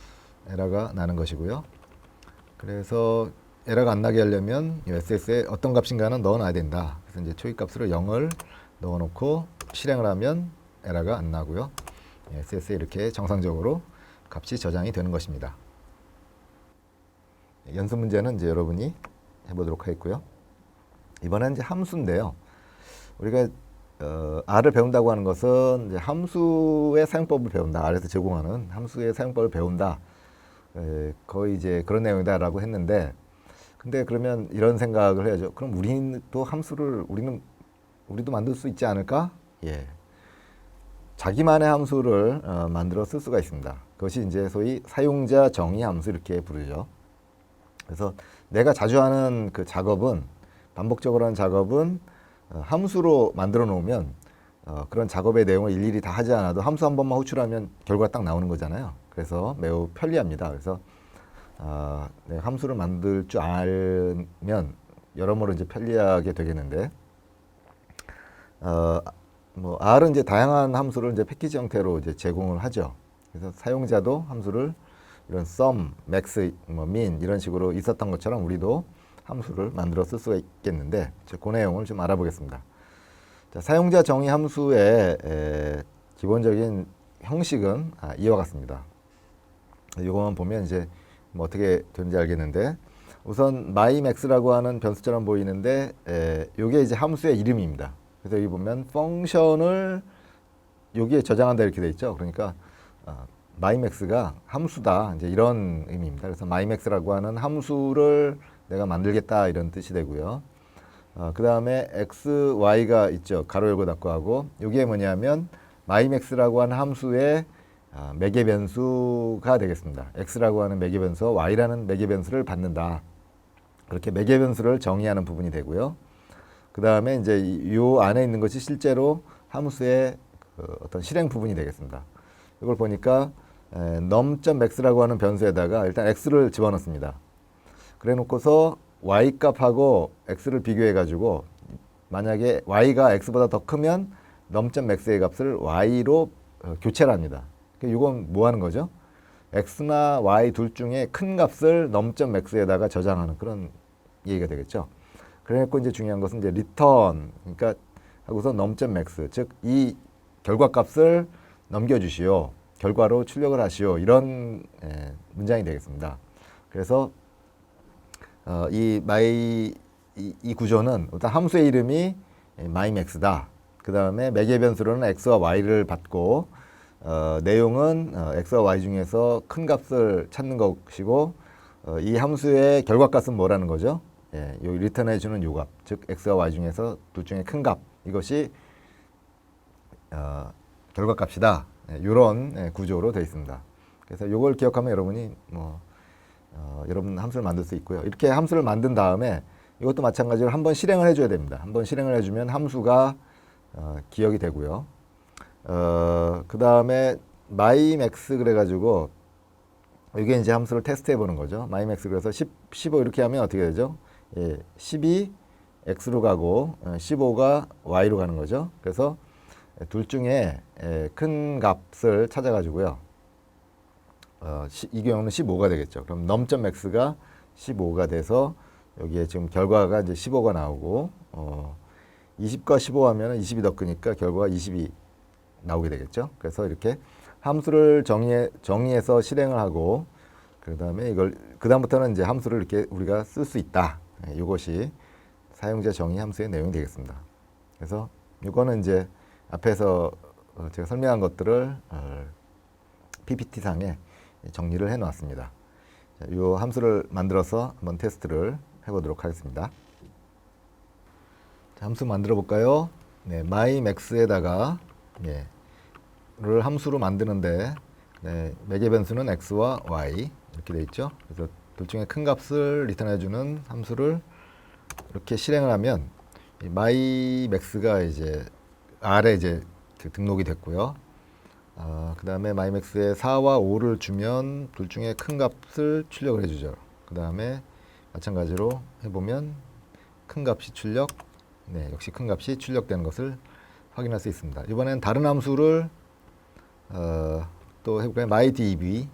에러가 나는 것이고요. 그래서 에러가 안 나게 하려면 SS에 어떤 값인가는 넣어놔야 된다. 그래서 이제 초기값으로 0을 넣어놓고 실행을 하면 에러가 안 나고요. SS에 이렇게 정상적으로 값이 저장이 되는 것입니다. 연습 문제는 이제 여러분이 해보도록 하겠고요. 이번엔 이제 함수인데요. 우리가 R을 배운다고 하는 것은 이제 함수의 사용법을 배운다. R에서 제공하는 함수의 사용법을 배운다. 거의 이제 그런 내용이다라고 했는데, 근데 그러면 이런 생각을 해야죠. 그럼 우리도 함수를 우리도 만들 수 있지 않을까? 자기만의 함수를 만들어 쓸 수가 있습니다. 그것이 이제 소위 사용자 정의 함수 이렇게 부르죠. 그래서 내가 자주 하는 그 작업은 반복적으로 하는 작업은 함수로 만들어 놓으면 그런 작업의 내용을 일일이 다 하지 않아도 함수 한 번만 호출하면 결과가 딱 나오는 거잖아요. 그래서 매우 편리합니다. 그래서 내가 함수를 만들 줄 알면 여러모로 이제 편리하게 되겠는데 뭐 R은 이제 다양한 함수를 이제 패키지 형태로 이제 제공을 하죠. 그래서 사용자도 함수를 이런 sum, max, 뭐 min 이런 식으로 있었던 것처럼 우리도 함수를 만들어 쓸 수가 있겠는데 그 내용을 좀 알아보겠습니다. 자, 사용자 정의 함수의 기본적인 형식은 이와 같습니다. 이거만 보면 이제 뭐 어떻게 되는지 알겠는데 우선 mymax라고 하는 변수처럼 보이는데 이게 이제 함수의 이름입니다. 그래서 여기 보면 펑션을 여기에 저장한다 이렇게 돼 있죠. 그러니까 mymax가 함수다 이제 이런 의미입니다. 그래서 mymax라고 하는 함수를 내가 만들겠다 이런 뜻이 되고요. 그 다음에 x, y가 있죠. 가로 열고 닫고 하고 이게 뭐냐면 mymax라고 하는 함수의 매개 변수가 되겠습니다. x라고 하는 매개 변수와 y라는 매개 변수를 받는다. 그렇게 매개 변수를 정의하는 부분이 되고요. 그 다음에 이제 이 안에 있는 것이 실제로 함수의 어떤 실행 부분이 되겠습니다. 이걸 보니까 num.max라고 하는 변수에다가 일단 x를 집어넣습니다. 그래 놓고서 y 값하고 x를 비교해 가지고 만약에 y가 x보다 더 크면 num.max의 값을 y로 교체를 합니다. 이건 뭐 하는 거죠? x나 y 둘 중에 큰 값을 num.max에다가 저장하는 그런 얘기가 되겠죠. 그래갖고 이제 중요한 것은 이제 return, 그러니까 하고서 num.max, 즉 이 결과값을 넘겨주시오, 결과로 출력을 하시오, 이런 문장이 되겠습니다. 그래서 이 구조는 일단 함수의 이름이 mymax다. 그 다음에 매개 변수로는 x와 y를 받고 내용은 x와 y 중에서 큰 값을 찾는 것이고 이 함수의 결과값은 뭐라는 거죠? 요 리턴해 주는 요 값, 즉 x와 y 중에서 둘 중에 큰 값, 이것이 결과값이다. 이런 구조로 되어 있습니다. 그래서 이걸 기억하면 여러분이 여러분 함수를 만들 수 있고요. 이렇게 함수를 만든 다음에 이것도 마찬가지로 한번 실행을 해줘야 됩니다. 한번 실행을 해주면 함수가 기억이 되고요. 그 다음에 mymax 그래가지고 이게 이제 함수를 테스트해 보는 거죠. mymax 그래서 15 이렇게 하면 어떻게 되죠? 10이 x로 가고 15가 y로 가는 거죠. 그래서 둘 중에 큰 값을 찾아가지고요. 이 경우는 15가 되겠죠. 그럼 num.max가 15가 돼서 여기에 지금 결과가 이제 15가 나오고 20과 15 하면 20이 더 크니까 결과가 20이 나오게 되겠죠. 그래서 이렇게 함수를 정의해서 실행을 하고 그 다음에 이걸 그 다음부터는 이제 함수를 이렇게 우리가 쓸 수 있다. 이것이 사용자 정의 함수의 내용이 되겠습니다. 그래서 이거는 이제 앞에서 제가 설명한 것들을 PPT 상에 정리를 해 놓았습니다. 이 함수를 만들어서 한번 테스트를 해보도록 하겠습니다. 자, 함수 만들어 볼까요? 네, mymax에다가 를 함수로 만드는데 매개 변수는 x와 y 이렇게 돼 있죠. 그래서 둘 중에 큰 값을 리턴해주는 함수를 이렇게 실행을 하면 mymax가 이제 R에 이제 등록이 됐고요. 그 다음에 mymax에 4와 5를 주면 둘 중에 큰 값을 출력을 해주죠. 그 다음에 마찬가지로 해보면 큰 값이 역시 큰 값이 출력되는 것을 확인할 수 있습니다. 이번엔 다른 함수를 또 해볼까요? myDB.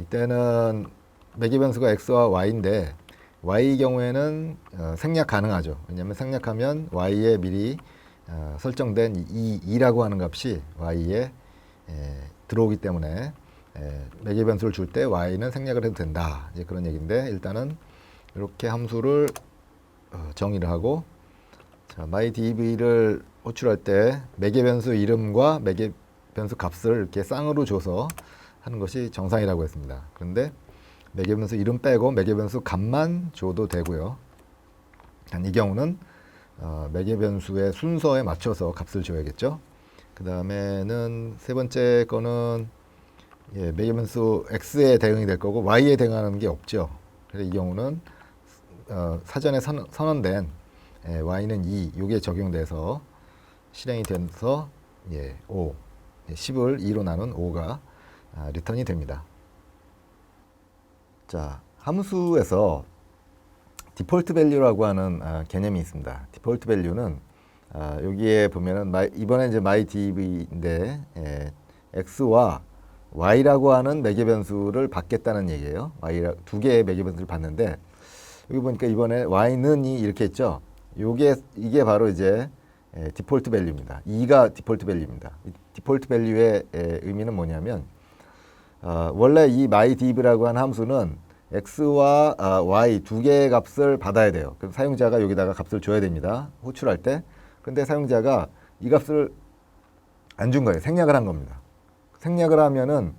이때는 매개 변수가 x와 y인데 y 경우에는 생략 가능하죠. 왜냐하면 생략하면 y에 미리 설정된 2라고 하는 값이 y에 들어오기 때문에 매개 변수를 줄 때 y는 생략을 해도 된다. 이제 그런 얘기인데 일단은 이렇게 함수를 정의를 하고 myDB를 호출할 때 매개 변수 이름과 매개 변수 값을 이렇게 쌍으로 줘서 하는 것이 정상이라고 했습니다. 그런데 매개 변수 이름 빼고 매개 변수 값만 줘도 되고요. 이 경우는 매개 변수의 순서에 맞춰서 값을 줘야겠죠. 그 다음에는 세 번째 거는 매개 변수 x에 대응이 될 거고 y에 대응하는 게 없죠. 그래서 이 경우는 사전에 선언된 y는 2, 이게 적용돼서 실행이 돼서 5, 10을 2로 나눈 5가 리턴이 됩니다. 자, 함수에서 디폴트 밸류라고 하는 개념이 있습니다. 디폴트 밸류는 여기에 보면은 이번에 이제 myDB인데 x와 y라고 하는 매개 변수를 받겠다는 얘기예요. 두 개의 매개 변수를 받는데 여기 보니까 이번에 y는이 이렇게 했죠. 이게 바로 이제 디폴트 밸류입니다. 2가 디폴트 밸류입니다. 디폴트 밸류의 의미는 뭐냐면 원래 이 myDB라고 하는 함수는 x와 y 두 개의 값을 받아야 돼요. 그럼 사용자가 여기다가 값을 줘야 됩니다. 호출할 때. 근데 사용자가 이 값을 안 준 거예요. 생략을 한 겁니다. 생략을 하면은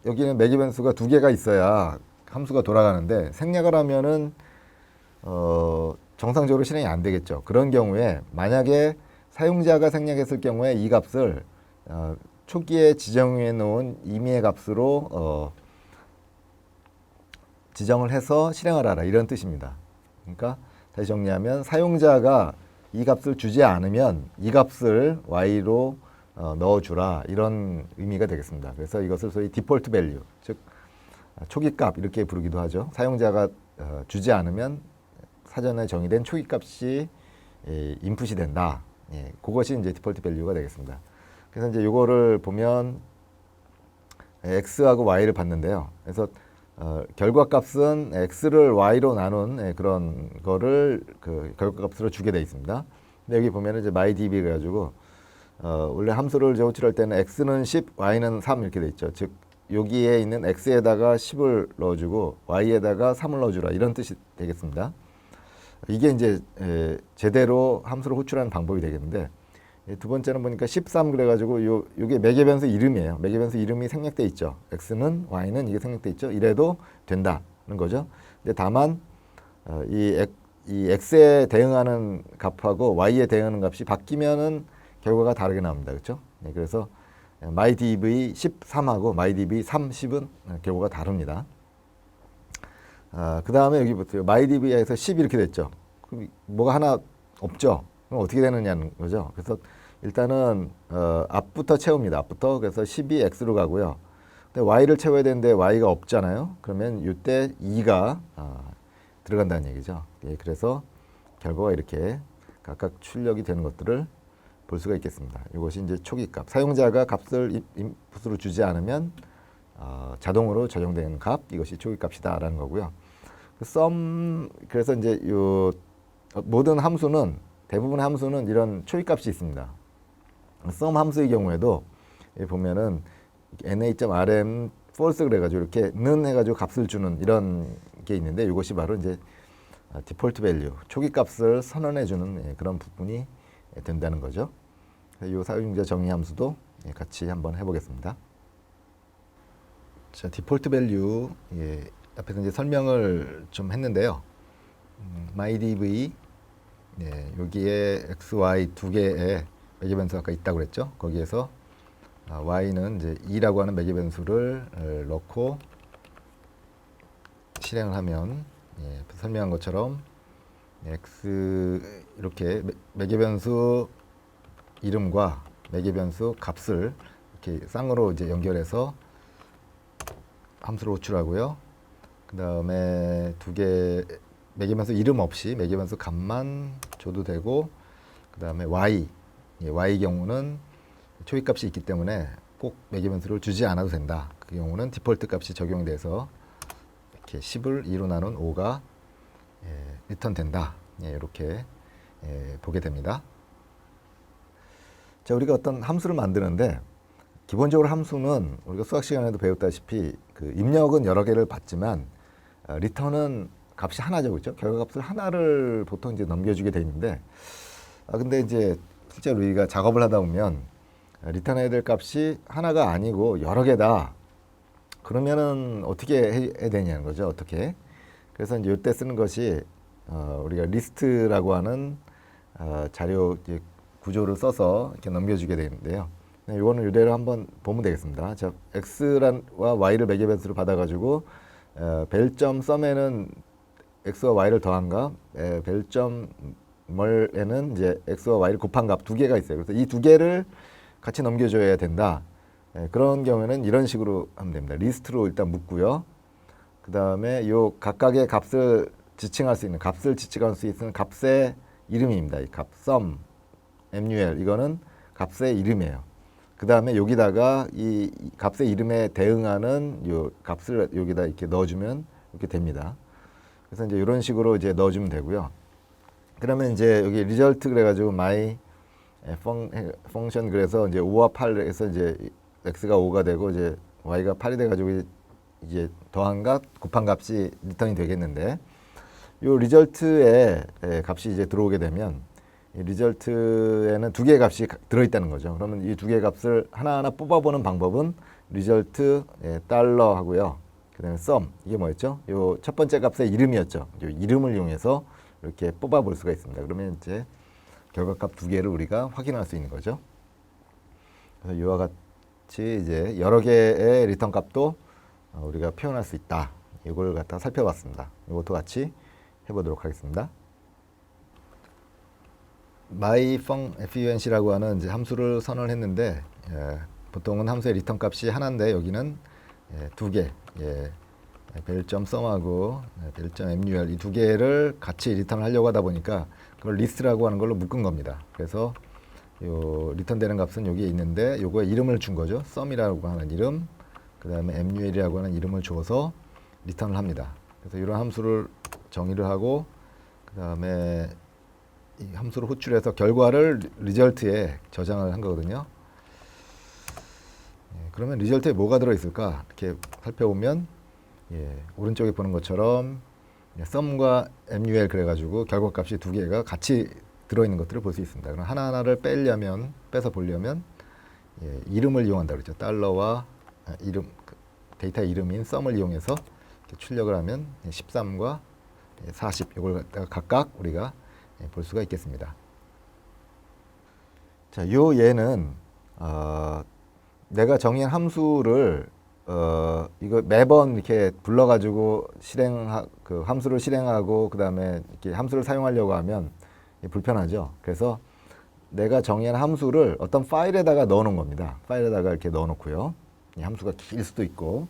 여기는 매개 변수가 두 개가 있어야 함수가 돌아가는데 생략을 하면은 정상적으로 실행이 안 되겠죠. 그런 경우에 만약에 사용자가 생략했을 경우에 이 값을 초기에 지정해 놓은 임의의 값으로 지정을 해서 실행을 하라 이런 뜻입니다. 그러니까 다시 정리하면 사용자가 이 값을 주지 않으면 이 값을 y로 넣어주라 이런 의미가 되겠습니다. 그래서 이것을 소위 디폴트 밸류 즉 초기값 이렇게 부르기도 하죠. 사용자가 주지 않으면 사전에 정의된 초기값이 인풋이 된다. 예, 그것이 이제 디폴트 밸류가 되겠습니다. 그래서 이제 이거를 보면 x하고 y를 봤는데요. 그래서 결과값은 x를 y로 나눈 그런 거를 그 결과값으로 주게 되어 있습니다. 근데 여기 보면은 이제 mydb 그래가지고 원래 함수를 호출할 때는 x는 10, y는 3 이렇게 돼 있죠. 즉 여기에 있는 x에다가 10을 넣어주고 y에다가 3을 넣어주라 이런 뜻이 되겠습니다. 이게 이제 제대로 함수를 호출하는 방법이 되겠는데 두 번째는 보니까 13 그래가지고 요게 매개변수 이름이에요. 매개변수 이름이 생략돼 있죠. x는 y는 이게 생략돼 있죠. 이래도 된다는 거죠. 근데 다만 이 x에 대응하는 값하고 y에 대응하는 값이 바뀌면은 결과가 다르게 나옵니다. 그렇죠? 네, 그래서 mydb 13하고 mydb 30은 결과가 다릅니다. 그 다음에 여기부터 mydb에서 10 이렇게 됐죠. 그럼 뭐가 하나 없죠. 그럼 어떻게 되느냐는 거죠. 그래서 일단은 앞부터 채웁니다. 앞부터. 그래서 10이 x로 가고요. 근데 y를 채워야 되는데 y가 없잖아요. 그러면 이때 2가 들어간다는 얘기죠. 예, 그래서 결과가 이렇게 각각 출력이 되는 것들을 볼 수가 있겠습니다. 이것이 이제 초기값. 사용자가 값을 인풋으로 주지 않으면 자동으로 적용되는 값, 이것이 초기값이다라는 거고요. 그래서 이제 요 모든 함수는 대부분의 함수는 이런 초기값이 있습니다. sum 함수의 경우에도 보면은 na.rm false 그래가지고 이렇게 는 해가지고 값을 주는 이런 게 있는데 이것이 바로 이제 디폴트 밸류 초기값을 선언해주는 그런 부분이 된다는 거죠. 이 사용자 정의 함수도 같이 한번 해보겠습니다. 자, 디폴트 밸류 앞에서 이제 설명을 좀 했는데요. mydb 여기에 x, y 두 개의 매개변수가 아까 있다고 그랬죠. 거기에서 y는 이제 2라고 하는 매개변수를 넣고 실행을 하면 설명한 것처럼 x 이렇게 매개변수 이름과 매개변수 값을 이렇게 쌍으로 이제 연결해서 함수를 호출하고요. 그 다음에 두 개 매개변수 이름 없이 매개변수 값만 줘도 되고, 그 다음에 y 경우는 초기값이 있기 때문에 꼭 매개변수를 주지 않아도 된다. 그 경우는 디폴트 값이 적용돼서 이렇게 10을 2로 나눈 5가 리턴 된다. 이렇게 보게 됩니다. 자, 우리가 어떤 함수를 만드는데 기본적으로 함수는 우리가 수학 시간에도 배웠다시피 그 입력은 여러 개를 받지만 리턴은 값이 하나죠, 그렇죠? 결과값을 하나를 보통 이제 넘겨주게 돼 있는데, 근데 이제 실제로 우리가 작업을 하다 보면 리턴해야 될 값이 하나가 아니고 여러 개다. 그러면은 어떻게 해야 되냐는 거죠, 어떻게? 그래서 이제 이때 쓰는 것이 우리가 리스트라고 하는 자료 이제 구조를 써서 이렇게 넘겨주게 되는데요. 이거는 이대로 한번 보면 되겠습니다. 자, x와 y를 매개변수로 받아가지고 벨점 썸에는 x와 y를 더한 값, 벨점 멀에는 이제 x와 y를 곱한 값 두 개가 있어요. 그래서 이 두 개를 같이 넘겨줘야 된다. 그런 경우에는 이런 식으로 하면 됩니다. 리스트로 일단 묶고요. 그 다음에 요 각각의 값을 지칭할 수 있는 값의 이름입니다. 이 값 sum, mul 이거는 값의 이름이에요. 그 다음에 여기다가 이 값의 이름에 대응하는 요 값을 여기다 이렇게 넣어주면 이렇게 됩니다. 그래서 이제 이런 식으로 이제 넣어주면 되고요. 그러면 이제 여기 result 그래가지고 my function 그래서 이제 5와 8에서 이제 x가 5가 되고 이제 y가 8이 돼가지고 이제 더한 값, 곱한 값이 리턴이 되겠는데, 요 리절트에 값이 이제 들어오게 되면 이 리절트에는 두 개의 값이 들어있다는 거죠. 그러면 이 두 개의 값을 하나하나 뽑아보는 방법은 리절트 달러 하고요. 그 다음에 sum, 이게 뭐였죠? 요 첫 번째 값의 이름이었죠. 요 이름을 이용해서 이렇게 뽑아 볼 수가 있습니다. 그러면 이제 결과값 두 개를 우리가 확인할 수 있는 거죠. 그래서 이와 같이 이제 여러 개의 리턴 값도 우리가 표현할 수 있다. 이걸 갖다 살펴봤습니다. 이것도 같이 해보도록 하겠습니다. myfunc라고 하는 이제 함수를 선언을 했는데 보통은 함수의 리턴 값이 하나인데 여기는 두 개, 벨점 sum하고 벨점 mul 이 두 개를 같이 리턴을 하려고 하다 보니까 그걸 리스트라고 하는 걸로 묶은 겁니다. 그래서 요 리턴되는 값은 여기에 있는데 요거에 이름을 준 거죠. sum이라고 하는 이름, 그 다음에 mul이라고 하는 이름을 줘서 리턴을 합니다. 그래서 이런 함수를 정의를 하고 그 다음에 이 함수를 호출해서 결과를 리절트에 저장을 한 거거든요. 그러면 리절트에 뭐가 들어있을까? 이렇게 살펴보면 오른쪽에 보는 것처럼 sum과 mul 그래가지고 결과값이 두 개가 같이 들어있는 것들을 볼 수 있습니다. 그럼 하나하나를 빼서 보려면 이름을 이용한다 그랬죠. 달러와 이름, 데이터 이름인 sum을 이용해서 출력을 하면 13과 40 이걸 갖다가 각각 우리가 볼 수가 있겠습니다. 자, 요 예는 내가 정의한 함수를 이거 매번 이렇게 불러가지고 그 함수를 실행하고 그 다음에 이렇게 함수를 사용하려고 하면 불편하죠. 그래서 내가 정의한 함수를 어떤 파일에다가 넣어놓은 겁니다. 파일에다가 이렇게 넣어놓고요. 이 함수가 길 수도 있고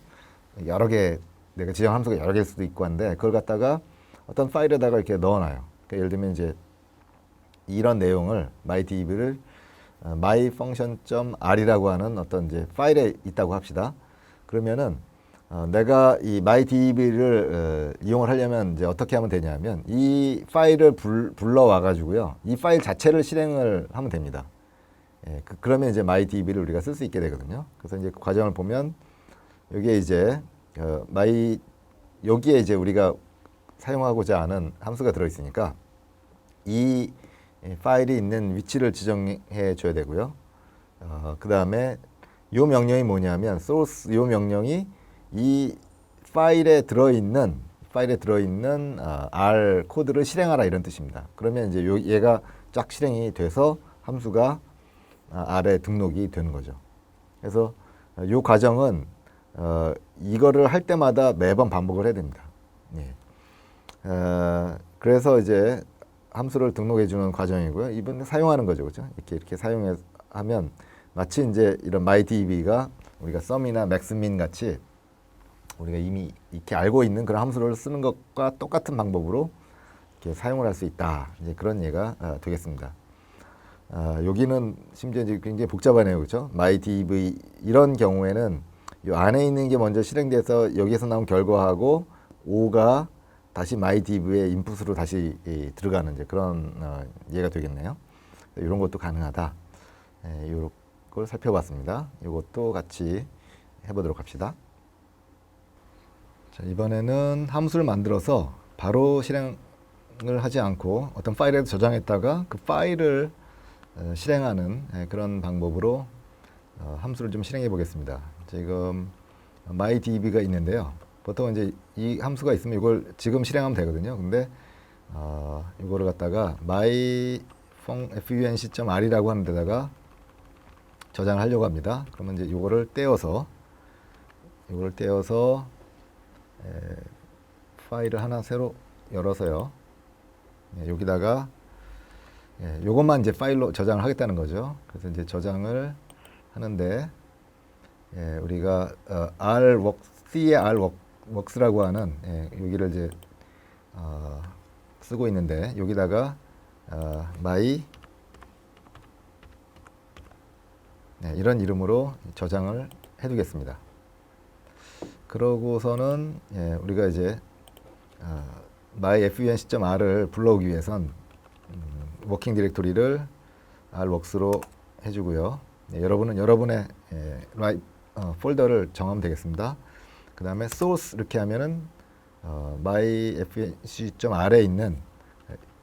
여러 개 내가 지정한 함수가 여러 개일 수도 있고 한데 그걸 갖다가 어떤 파일에다가 이렇게 넣어놔요. 그러니까 예를 들면 이제 이런 내용을 myDB를 myfunction.r이라고 하는 어떤 이제 파일에 있다고 합시다. 그러면은 내가 이 myDB를 이용을 하려면 이제 어떻게 하면 되냐면 이 파일을 불러와 가지고요. 이 파일 자체를 실행을 하면 됩니다. 그러면 이제 myDB를 우리가 쓸 수 있게 되거든요. 그래서 이제 그 과정을 보면 여기에 이제 여기에 이제 우리가 사용하고자 하는 함수가 들어 있으니까 이 파일이 있는 위치를 지정해 줘야 되고요. 그 다음에 이 명령이 뭐냐면 source 이 명령이 이 파일에 들어있는 R 코드를 실행하라 이런 뜻입니다. 그러면 이제 얘가 쫙 실행이 돼서 함수가 R에 등록이 되는 거죠. 그래서 이 과정은 이거를 할 때마다 매번 반복을 해야 됩니다. 그래서 이제 함수를 등록해 주는 과정이고요. 이번 사용하는 거죠, 그렇죠? 이렇게 사용하면 마치 이제 이런 myDB가 우리가 sum이나 maxmin 같이 우리가 이미 이렇게 알고 있는 그런 함수를 쓰는 것과 똑같은 방법으로 이렇게 사용을 할 수 있다. 이제 그런 예가 되겠습니다. 여기는 심지어 이제 굉장히 복잡하네요, 그렇죠? myDB 이런 경우에는 이 안에 있는 게 먼저 실행돼서 여기에서 나온 결과하고 O가 다시 myDB의 인풋으로 다시 들어가는 이제 그런 예가 되겠네요. 이런 것도 가능하다. 이런 걸 살펴봤습니다. 이것도 같이 해보도록 합시다. 자, 이번에는 함수를 만들어서 바로 실행을 하지 않고 어떤 파일에 저장했다가 그 파일을 실행하는 그런 방법으로 함수를 좀 실행해 보겠습니다. 지금 myDB가 있는데요. 보통 이제 이 함수가 있으면 이걸 지금 실행하면 되거든요. 근데 이거를 갖다가 myfunc.r이라고 하는 데다가 저장을 하려고 합니다. 그러면 이제 이거를 떼어서 파일을 하나 새로 열어서요. 여기다가 요것만 이제 파일로 저장을 하겠다는 거죠. 그래서 이제 저장을 하는데 우리가 C의 Rworks라고 하는 여기를 이제 쓰고 있는데 여기다가 my 이런 이름으로 저장을 해두겠습니다. 그러고서는 우리가 이제 myfunc.r을 불러오기 위해선 워킹 디렉토리를 rworks로 해주고요. 여러분은 여러분의 폴더를 정하면 되겠습니다. 그 다음에 source 이렇게 하면은 myfunc.r에 있는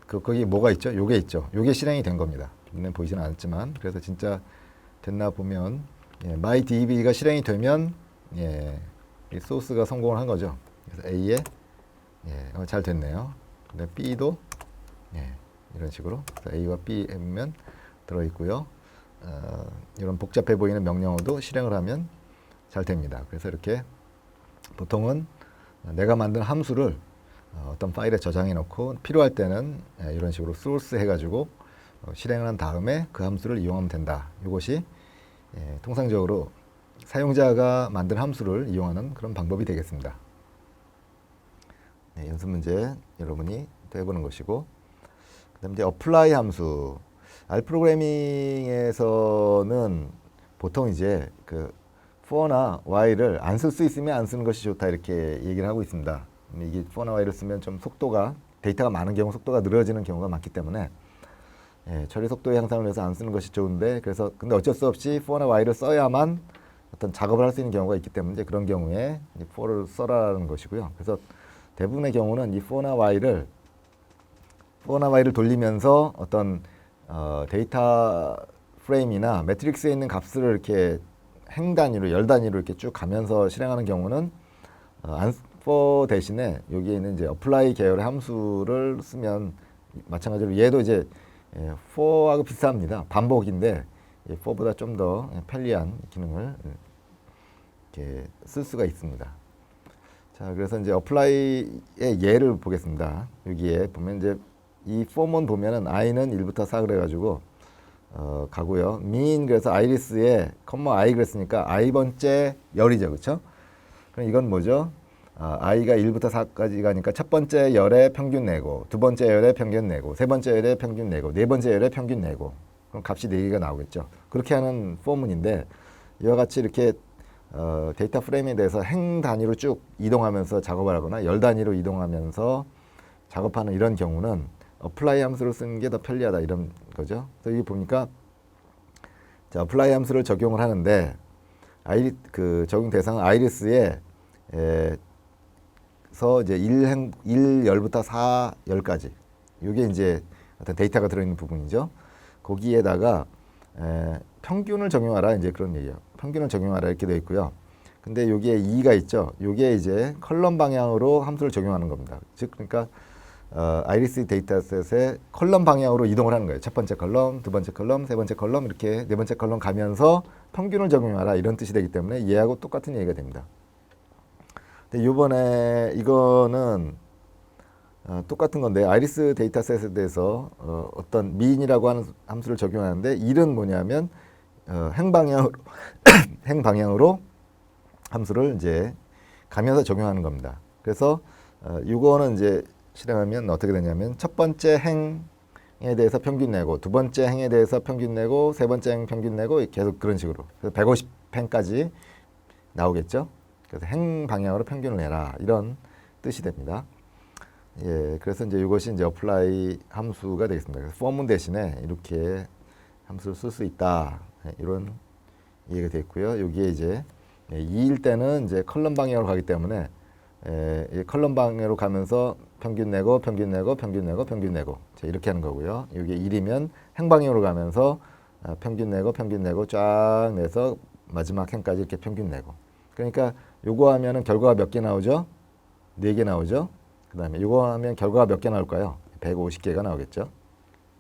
거기 뭐가 있죠? 요게 있죠. 요게 실행이 된 겁니다. 눈에 보이지는 않았지만 그래서 진짜 됐나 보면 myDB가 실행이 되면 이 소스가 성공을 한 거죠. 그래서 A에 잘 됐네요. 근데 B도 예, 이런 식으로 A와 B 해보면 들어있고요. 이런 복잡해 보이는 명령어도 실행을 하면 잘 됩니다. 그래서 이렇게 보통은 내가 만든 함수를 어떤 파일에 저장해 놓고 필요할 때는 이런 식으로 소스 해가지고 실행을 한 다음에 그 함수를 이용하면 된다. 이것이 통상적으로 사용자가 만든 함수를 이용하는 그런 방법이 되겠습니다. 네, 연습 문제 여러분이 또 해보는 것이고, 그다음 이제 어플라이 함수. R 프로그래밍에서는 보통 이제 그 for나 while을 안 쓸 수 있으면 안 쓰는 것이 좋다 이렇게 얘기를 하고 있습니다. 이게 for나 while을 쓰면 좀 속도가 데이터가 많은 경우 속도가 느려지는 경우가 많기 때문에 처리 속도의 향상을 위해서 안 쓰는 것이 좋은데, 그래서 근데 어쩔 수 없이 for나 while을 써야만 어떤 작업을 할 수 있는 경우가 있기 때문에 이제 그런 경우에 for를 써라는 것이고요. 그래서 대부분의 경우는 이 for나 while을 돌리면서 어떤 데이터 프레임이나 매트릭스에 있는 값을 이렇게 행 단위로, 열 단위로 이렇게 쭉 가면서 실행하는 경우는 for 대신에 여기에 있는 이제 apply 계열의 함수를 쓰면 마찬가지로 얘도 이제 for하고 비슷합니다. 반복인데 for보다 좀 더 편리한 기능을 이렇게 쓸 수가 있습니다. 자, 그래서 이제 apply의 예를 보겠습니다. 여기에 보면 이제 이 form은 보면은 i는 1부터 4 그래가지고 가고요. mean 그래서 iris에 i 그랬으니까 i번째 열이죠, 그렇죠? 그럼 이건 뭐죠? i가 1부터 4까지 가니까 첫 번째 열의 평균 내고, 두 번째 열의 평균 내고, 세 번째 열의 평균 내고, 네 번째 열의 평균 내고, 그럼 값이 4개가 나오겠죠. 그렇게 하는 포문인데, 이와 같이 이렇게 데이터 프레임에 대해서 행 단위로 쭉 이동하면서 작업을 하거나 열 단위로 이동하면서 작업하는 이런 경우는 apply 함수를 쓰는 게 더 편리하다 이런 거죠. 그래서 여기 보니까 자, apply 함수를 적용을 하는데 그 적용 대상은 아이리스에 서 이제 1열부터 4열까지 이게 이제 어떤 데이터가 들어있는 부분이죠. 거기에다가 평균을 적용하라 이제 그런 얘기예요. 평균을 적용하라 이렇게 되어 있고요. 근데 여기에 2가 있죠. 이게 이제 컬럼 방향으로 함수를 적용하는 겁니다. 즉 그러니까 아이리스 데이터셋의 컬럼 방향으로 이동을 하는 거예요. 첫 번째 컬럼, 두 번째 컬럼, 세 번째 컬럼 이렇게 네 번째 컬럼 가면서 평균을 적용하라 이런 뜻이 되기 때문에 얘하고 똑같은 얘기가 됩니다. 근데 이번에 이거는 똑같은 건데 아이리스 데이터셋에 대해서 어떤 mean이라고 하는 함수를 적용하는데 일은 뭐냐면 행 방향으로 함수를 이제 가면서 적용하는 겁니다. 그래서 이거는 이제 실행하면 어떻게 되냐면 첫 번째 행에 대해서 평균 내고, 두 번째 행에 대해서 평균 내고, 세 번째 행 평균 내고 계속 그런 식으로. 그래서 150행까지 나오겠죠. 그래서 행 방향으로 평균을 내라 이런 뜻이 됩니다. 예, 그래서 이제 이것이 이제 apply 함수가 되겠습니다. 그래서 for문 대신에 이렇게 함수를 쓸 수 있다 이런 이해가 되어 있고요. 여기에 이제 2일 때는 이제 컬럼 방향으로 가기 때문에 이 컬럼 방향으로 가면서 평균 내고 평균 내고 평균 내고 평균 내고 이렇게 하는 거고요. 이게 1이면 행 방향으로 가면서 평균 내고 평균 내고 쫙 내서 마지막 행까지 이렇게 평균 내고. 그러니까 요거 하면은 결과가 몇 개 나오죠? 4개 나오죠. 그 다음에 요거 하면 결과가 몇 개 나올까요? 150개가 나오겠죠.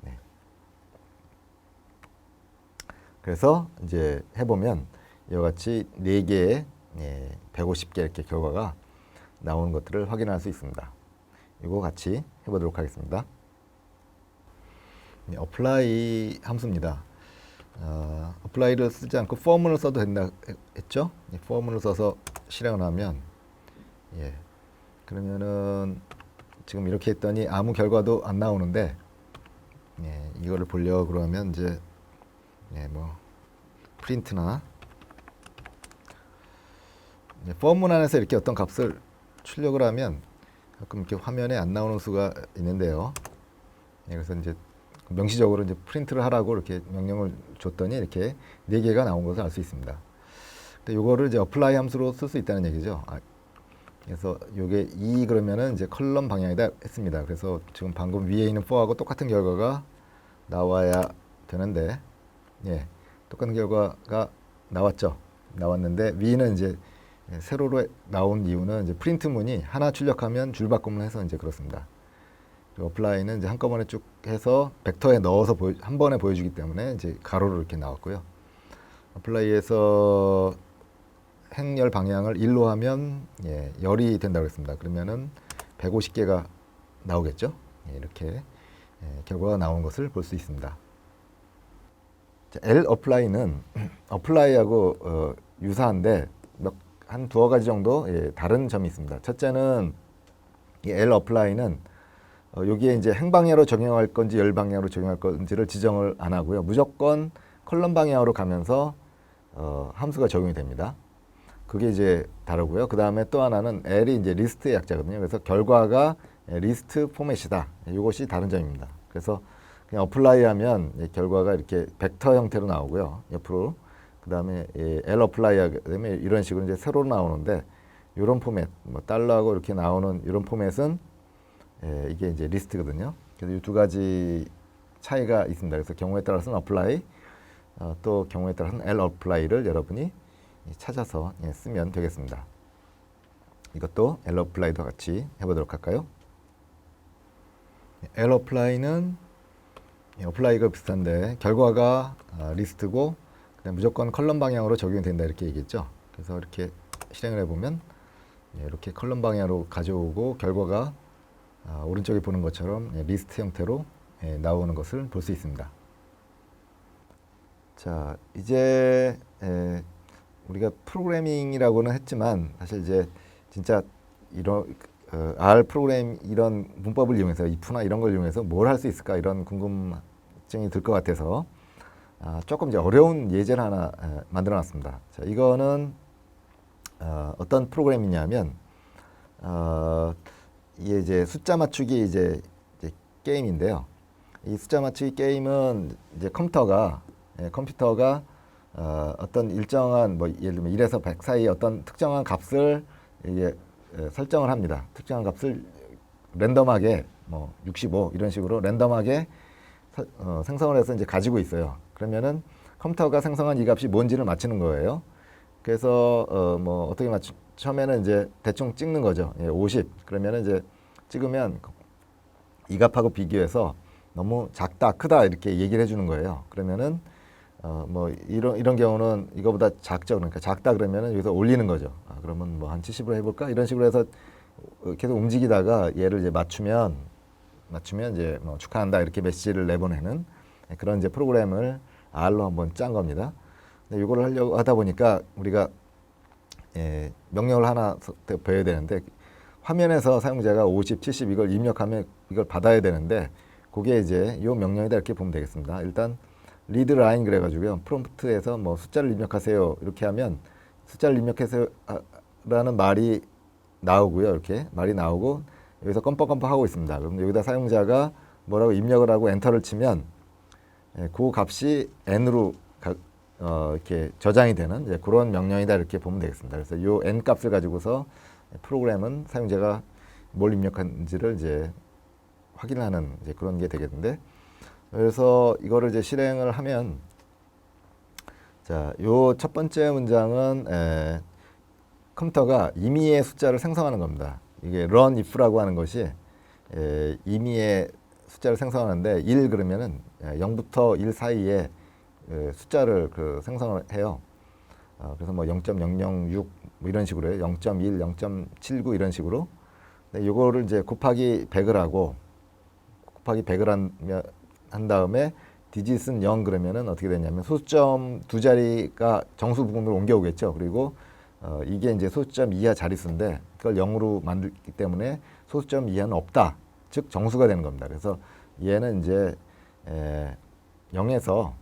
네. 그래서 이제 해보면 이와 같이 4개의 150개 이렇게 결과가 나오는 것들을 확인할 수 있습니다. 이거 같이 해보도록 하겠습니다. apply 함수입니다. apply를 쓰지 않고 form을 써도 된다 했죠? form을 써서 실행을 하면 그러면은 지금 이렇게 했더니 아무 결과도 안 나오는데 이거를 보려고 그러면 이제 뭐 프린트나 form문 안에서 이렇게 어떤 값을 출력을 하면 가끔 이렇게 화면에 안 나오는 수가 있는데요. 그래서 이제 명시적으로 이제 프린트를 하라고 이렇게 명령을 줬더니 이렇게 4개가 나온 것을 알 수 있습니다. 근데 요거를 이제 apply 함수로 쓸 수 있다는 얘기죠. 그래서 요게 2 그러면은 이제 컬럼 방향이다 했습니다. 그래서 지금 방금 위에 있는 for하고 똑같은 결과가 나와야 되는데 똑같은 결과가 나왔죠. 나왔는데 위는 이제 세로로 나온 이유는 이제 프린트문이 하나 출력하면 줄바꿈을 해서 이제 그렇습니다. apply는 이제 한꺼번에 쭉 해서 벡터에 넣어서 한 번에 보여주기 때문에 이제 가로로 이렇게 나왔고요. apply에서 행열 방향을 1로 하면 열이 된다고 했습니다. 그러면은 150개가 나오겠죠. 이렇게 결과가 나오는 것을 볼 수 있습니다. L apply는 apply하고 유사한데 한 두어 가지 정도 다른 점이 있습니다. 첫째는 이 L apply는 여기에 이제 행방향으로 적용할 건지 열 방향으로 적용할 건지를 지정을 안 하고요. 무조건 컬럼 방향으로 가면서 함수가 적용이 됩니다. 그게 이제 다르고요. 그 다음에 또 하나는 L이 이제 리스트의 약자거든요. 그래서 결과가 리스트 포맷이다. 이것이 다른 점입니다. 그래서 그냥 어플라이 하면 결과가 이렇게 벡터 형태로 나오고요. 옆으로. 그 다음에 L 어플라이 하게 되면 이런 식으로 이제 세로로 나오는데 이런 포맷, 뭐 달러하고 이렇게 나오는 이런 포맷은 이게 이제 리스트거든요. 그래서 이 두 가지 차이가 있습니다. 그래서 경우에 따라서는 어플라이, 또 경우에 따라서는 L 어플라이를 여러분이 찾아서 쓰면 되겠습니다. 이것도 L 어플라이도 같이 해보도록 할까요? L 어플라이는 어플라이가 비슷한데 결과가 리스트고 그냥 무조건 컬럼 방향으로 적용이 된다 이렇게 얘기했죠. 그래서 이렇게 실행을 해보면 이렇게 컬럼 방향으로 가져오고 결과가 오른쪽에 보는 것처럼 리스트 형태로 나오는 것을 볼 수 있습니다. 자, 이제 우리가 프로그래밍이라고는 했지만 사실 이제 진짜 이런 R 프로그램 이런 문법을 이용해서 if나 이런 걸 이용해서 뭘 할 수 있을까 이런 궁금증이 들 것 같아서 조금 이제 어려운 예제를 하나 만들어 놨습니다. 자, 이거는 어떤 프로그램이냐면 이게 이제 숫자 맞추기 이제 게임인데요. 이 숫자 맞추기 게임은 이제 컴퓨터가 어떤 일정한 뭐 예를 들면 1에서 100 사이의 어떤 특정한 값을 이게 설정을 합니다. 특정한 값을 랜덤하게 뭐 65 이런 식으로 랜덤하게 생성을 해서 이제 가지고 있어요. 그러면은 컴퓨터가 생성한 이 값이 뭔지를 맞추는 거예요. 그래서 뭐 어떻게 처음에는 이제 대충 찍는 거죠. 50 그러면은 이제 찍으면 이 값하고 비교해서 너무 작다 크다 이렇게 얘기를 해주는 거예요. 그러면은 뭐 이런 경우는 이거보다 작죠. 그러니까 작다 그러면은 여기서 올리는 거죠. 그러면 뭐 한 70으로 해볼까 이런 식으로 해서 계속 움직이다가 얘를 이제 맞추면 이제 뭐 축하한다 이렇게 메시지를 내보내는 그런 이제 프로그램을 R로 한번 짠 겁니다. 근데 이거를 하려고 하다 보니까 우리가 명령을 하나 배워야 되는데 화면에서 사용자가 50, 70 이걸 입력하면 이걸 받아야 되는데 그게 이제 이 명령이다 이렇게 보면 되겠습니다. 일단 리드 라인 그래가지고요. 프롬프트에서 뭐 숫자를 입력하세요 이렇게 하면 숫자를 입력하세요 라는 말이 나오고요. 이렇게 말이 나오고 여기서 껌뻑껌뻑 하고 있습니다. 그럼 여기다 사용자가 뭐라고 입력을 하고 엔터를 치면 그 값이 n으로 이렇게 저장이 되는 이제 그런 명령이다 이렇게 보면 되겠습니다. 그래서 이 n 값을 가지고서 프로그램은 사용자가 뭘 입력한지를 이제 확인하는 이제 그런 게 되겠는데, 그래서 이거를 이제 실행을 하면 자, 요 첫 번째 문장은 컴퓨터가 임의의 숫자를 생성하는 겁니다. 이게 run if라고 하는 것이 임의의 숫자를 생성하는데 1 그러면은 0부터 1 사이에 숫자를 생성을 해요. 그래서 뭐 0.006 뭐 이런 식으로 해요. 0.1, 0.79 이런 식으로. 근데 요거를 이제 곱하기 100을 하고 곱하기 100을 한 다음에 디짓은 0 그러면은 어떻게 되냐면 소수점 두 자리가 정수 부분으로 옮겨오겠죠. 그리고 이게 이제 소수점 이하 자릿수인데 그걸 0으로 만들기 때문에 소수점 이하는 없다. 즉 정수가 되는 겁니다. 그래서 얘는 이제 0에서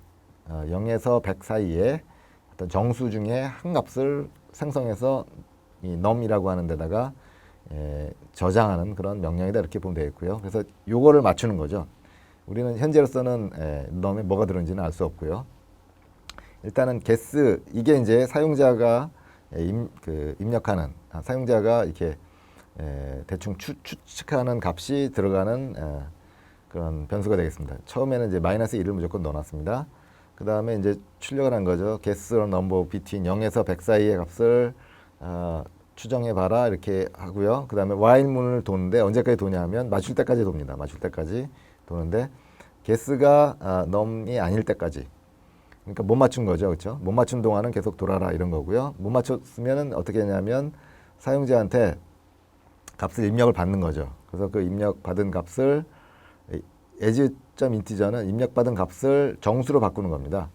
100 사이에 어떤 정수 중에 한 값을 생성해서 이 num이라고 하는 데다가 저장하는 그런 명령이다 이렇게 보면 되겠고요. 그래서 요거를 맞추는 거죠. 우리는 현재로서는 num에 뭐가 들어있는지는 알 수 없고요. 일단은 guess 이게 이제 사용자가 입력하는 사용자가 이렇게 대충 추측하는 값이 들어가는 그런 변수가 되겠습니다. 처음에는 이제 마이너스 1을 무조건 넣어놨습니다. 그 다음에 이제 출력을 한 거죠. guess or number between 0에서 100 사이의 값을 추정해 봐라 이렇게 하고요. 그 다음에 while문을 도는데 언제까지 도냐면 맞출 때까지 돕니다. 맞출 때까지 도는데 guess가 nome이 아닐 때까지. 그러니까 못 맞춘 거죠. 그렇죠? 못 맞춘 동안은 계속 돌아라 이런 거고요. 못 맞췄으면 어떻게 하냐면 사용자한테 값을 입력을 받는 거죠. 그래서 그 입력 받은 값을 as.integer는 입력받은 값을 정수로 바꾸는 겁니다.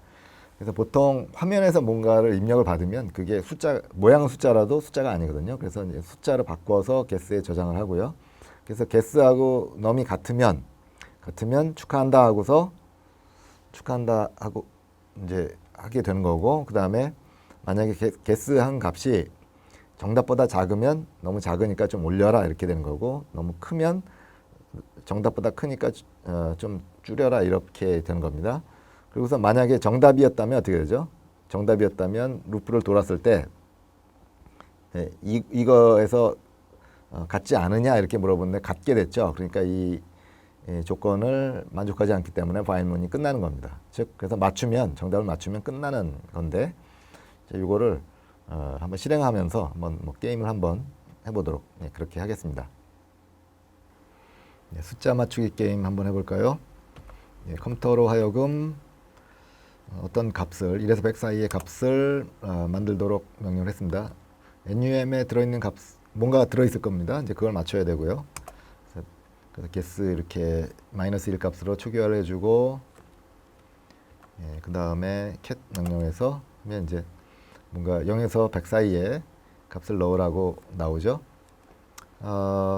그래서 보통 화면에서 뭔가를 입력을 받으면 그게 숫자, 모양은 숫자라도 숫자가 아니거든요. 그래서 이제 숫자로 바꿔서 guess에 저장을 하고요. 그래서 guess하고 num이 같으면 축하한다 하고서 축하한다 하고 이제 하게 되는 거고, 그 다음에 만약에 guess한 값이 정답보다 작으면 너무 작으니까 좀 올려라 이렇게 되는 거고, 너무 크면 정답보다 크니까 좀 줄여라 이렇게 되는 겁니다. 그리고서 만약에 정답이었다면 어떻게 되죠? 정답이었다면 루프를 돌았을 때 이거에서 같지 않으냐 이렇게 물어보는데 같게 됐죠. 그러니까 이 조건을 만족하지 않기 때문에 while문이 끝나는 겁니다. 즉 그래서 정답을 맞추면 끝나는 건데, 이거를 한번 실행하면서 한번 게임을 한번 해보도록 그렇게 하겠습니다. 숫자 맞추기 게임 한번 해볼까요? 컴퓨터로 하여금 어떤 값을 1에서 100 사이의 값을 만들도록 명령을 했습니다. NUM에 들어있는 값 뭔가 들어있을 겁니다. 이제 그걸 맞춰야 되고요. 그래서 guess 이렇게 -1 값으로 초기화를 해주고, 그 다음에 cat 명령에서 하면 이제 뭔가 0에서 100 사이에 값을 넣으라고 나오죠.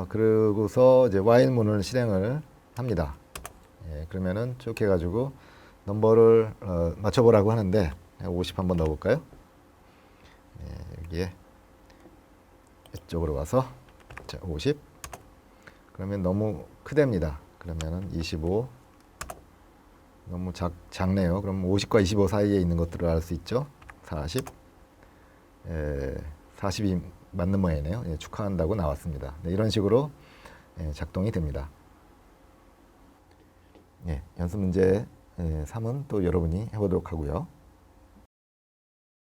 그러고서 이제 while문을 실행을 합니다. 그러면은 쭉 해가지고 넘버를 맞춰보라고 하는데 50 한번 넣어볼까요? 여기에 이쪽으로 와서 자 50. 그러면 너무 크답니다. 그러면은 25. 너무 작네요. 그럼 50과 25 사이에 있는 것들을 알 수 있죠. 40. 40이 맞는 모양이네요. 축하한다고 나왔습니다. 이런 식으로 작동이 됩니다. 연습 문제 3은 또 여러분이 해보도록 하고요.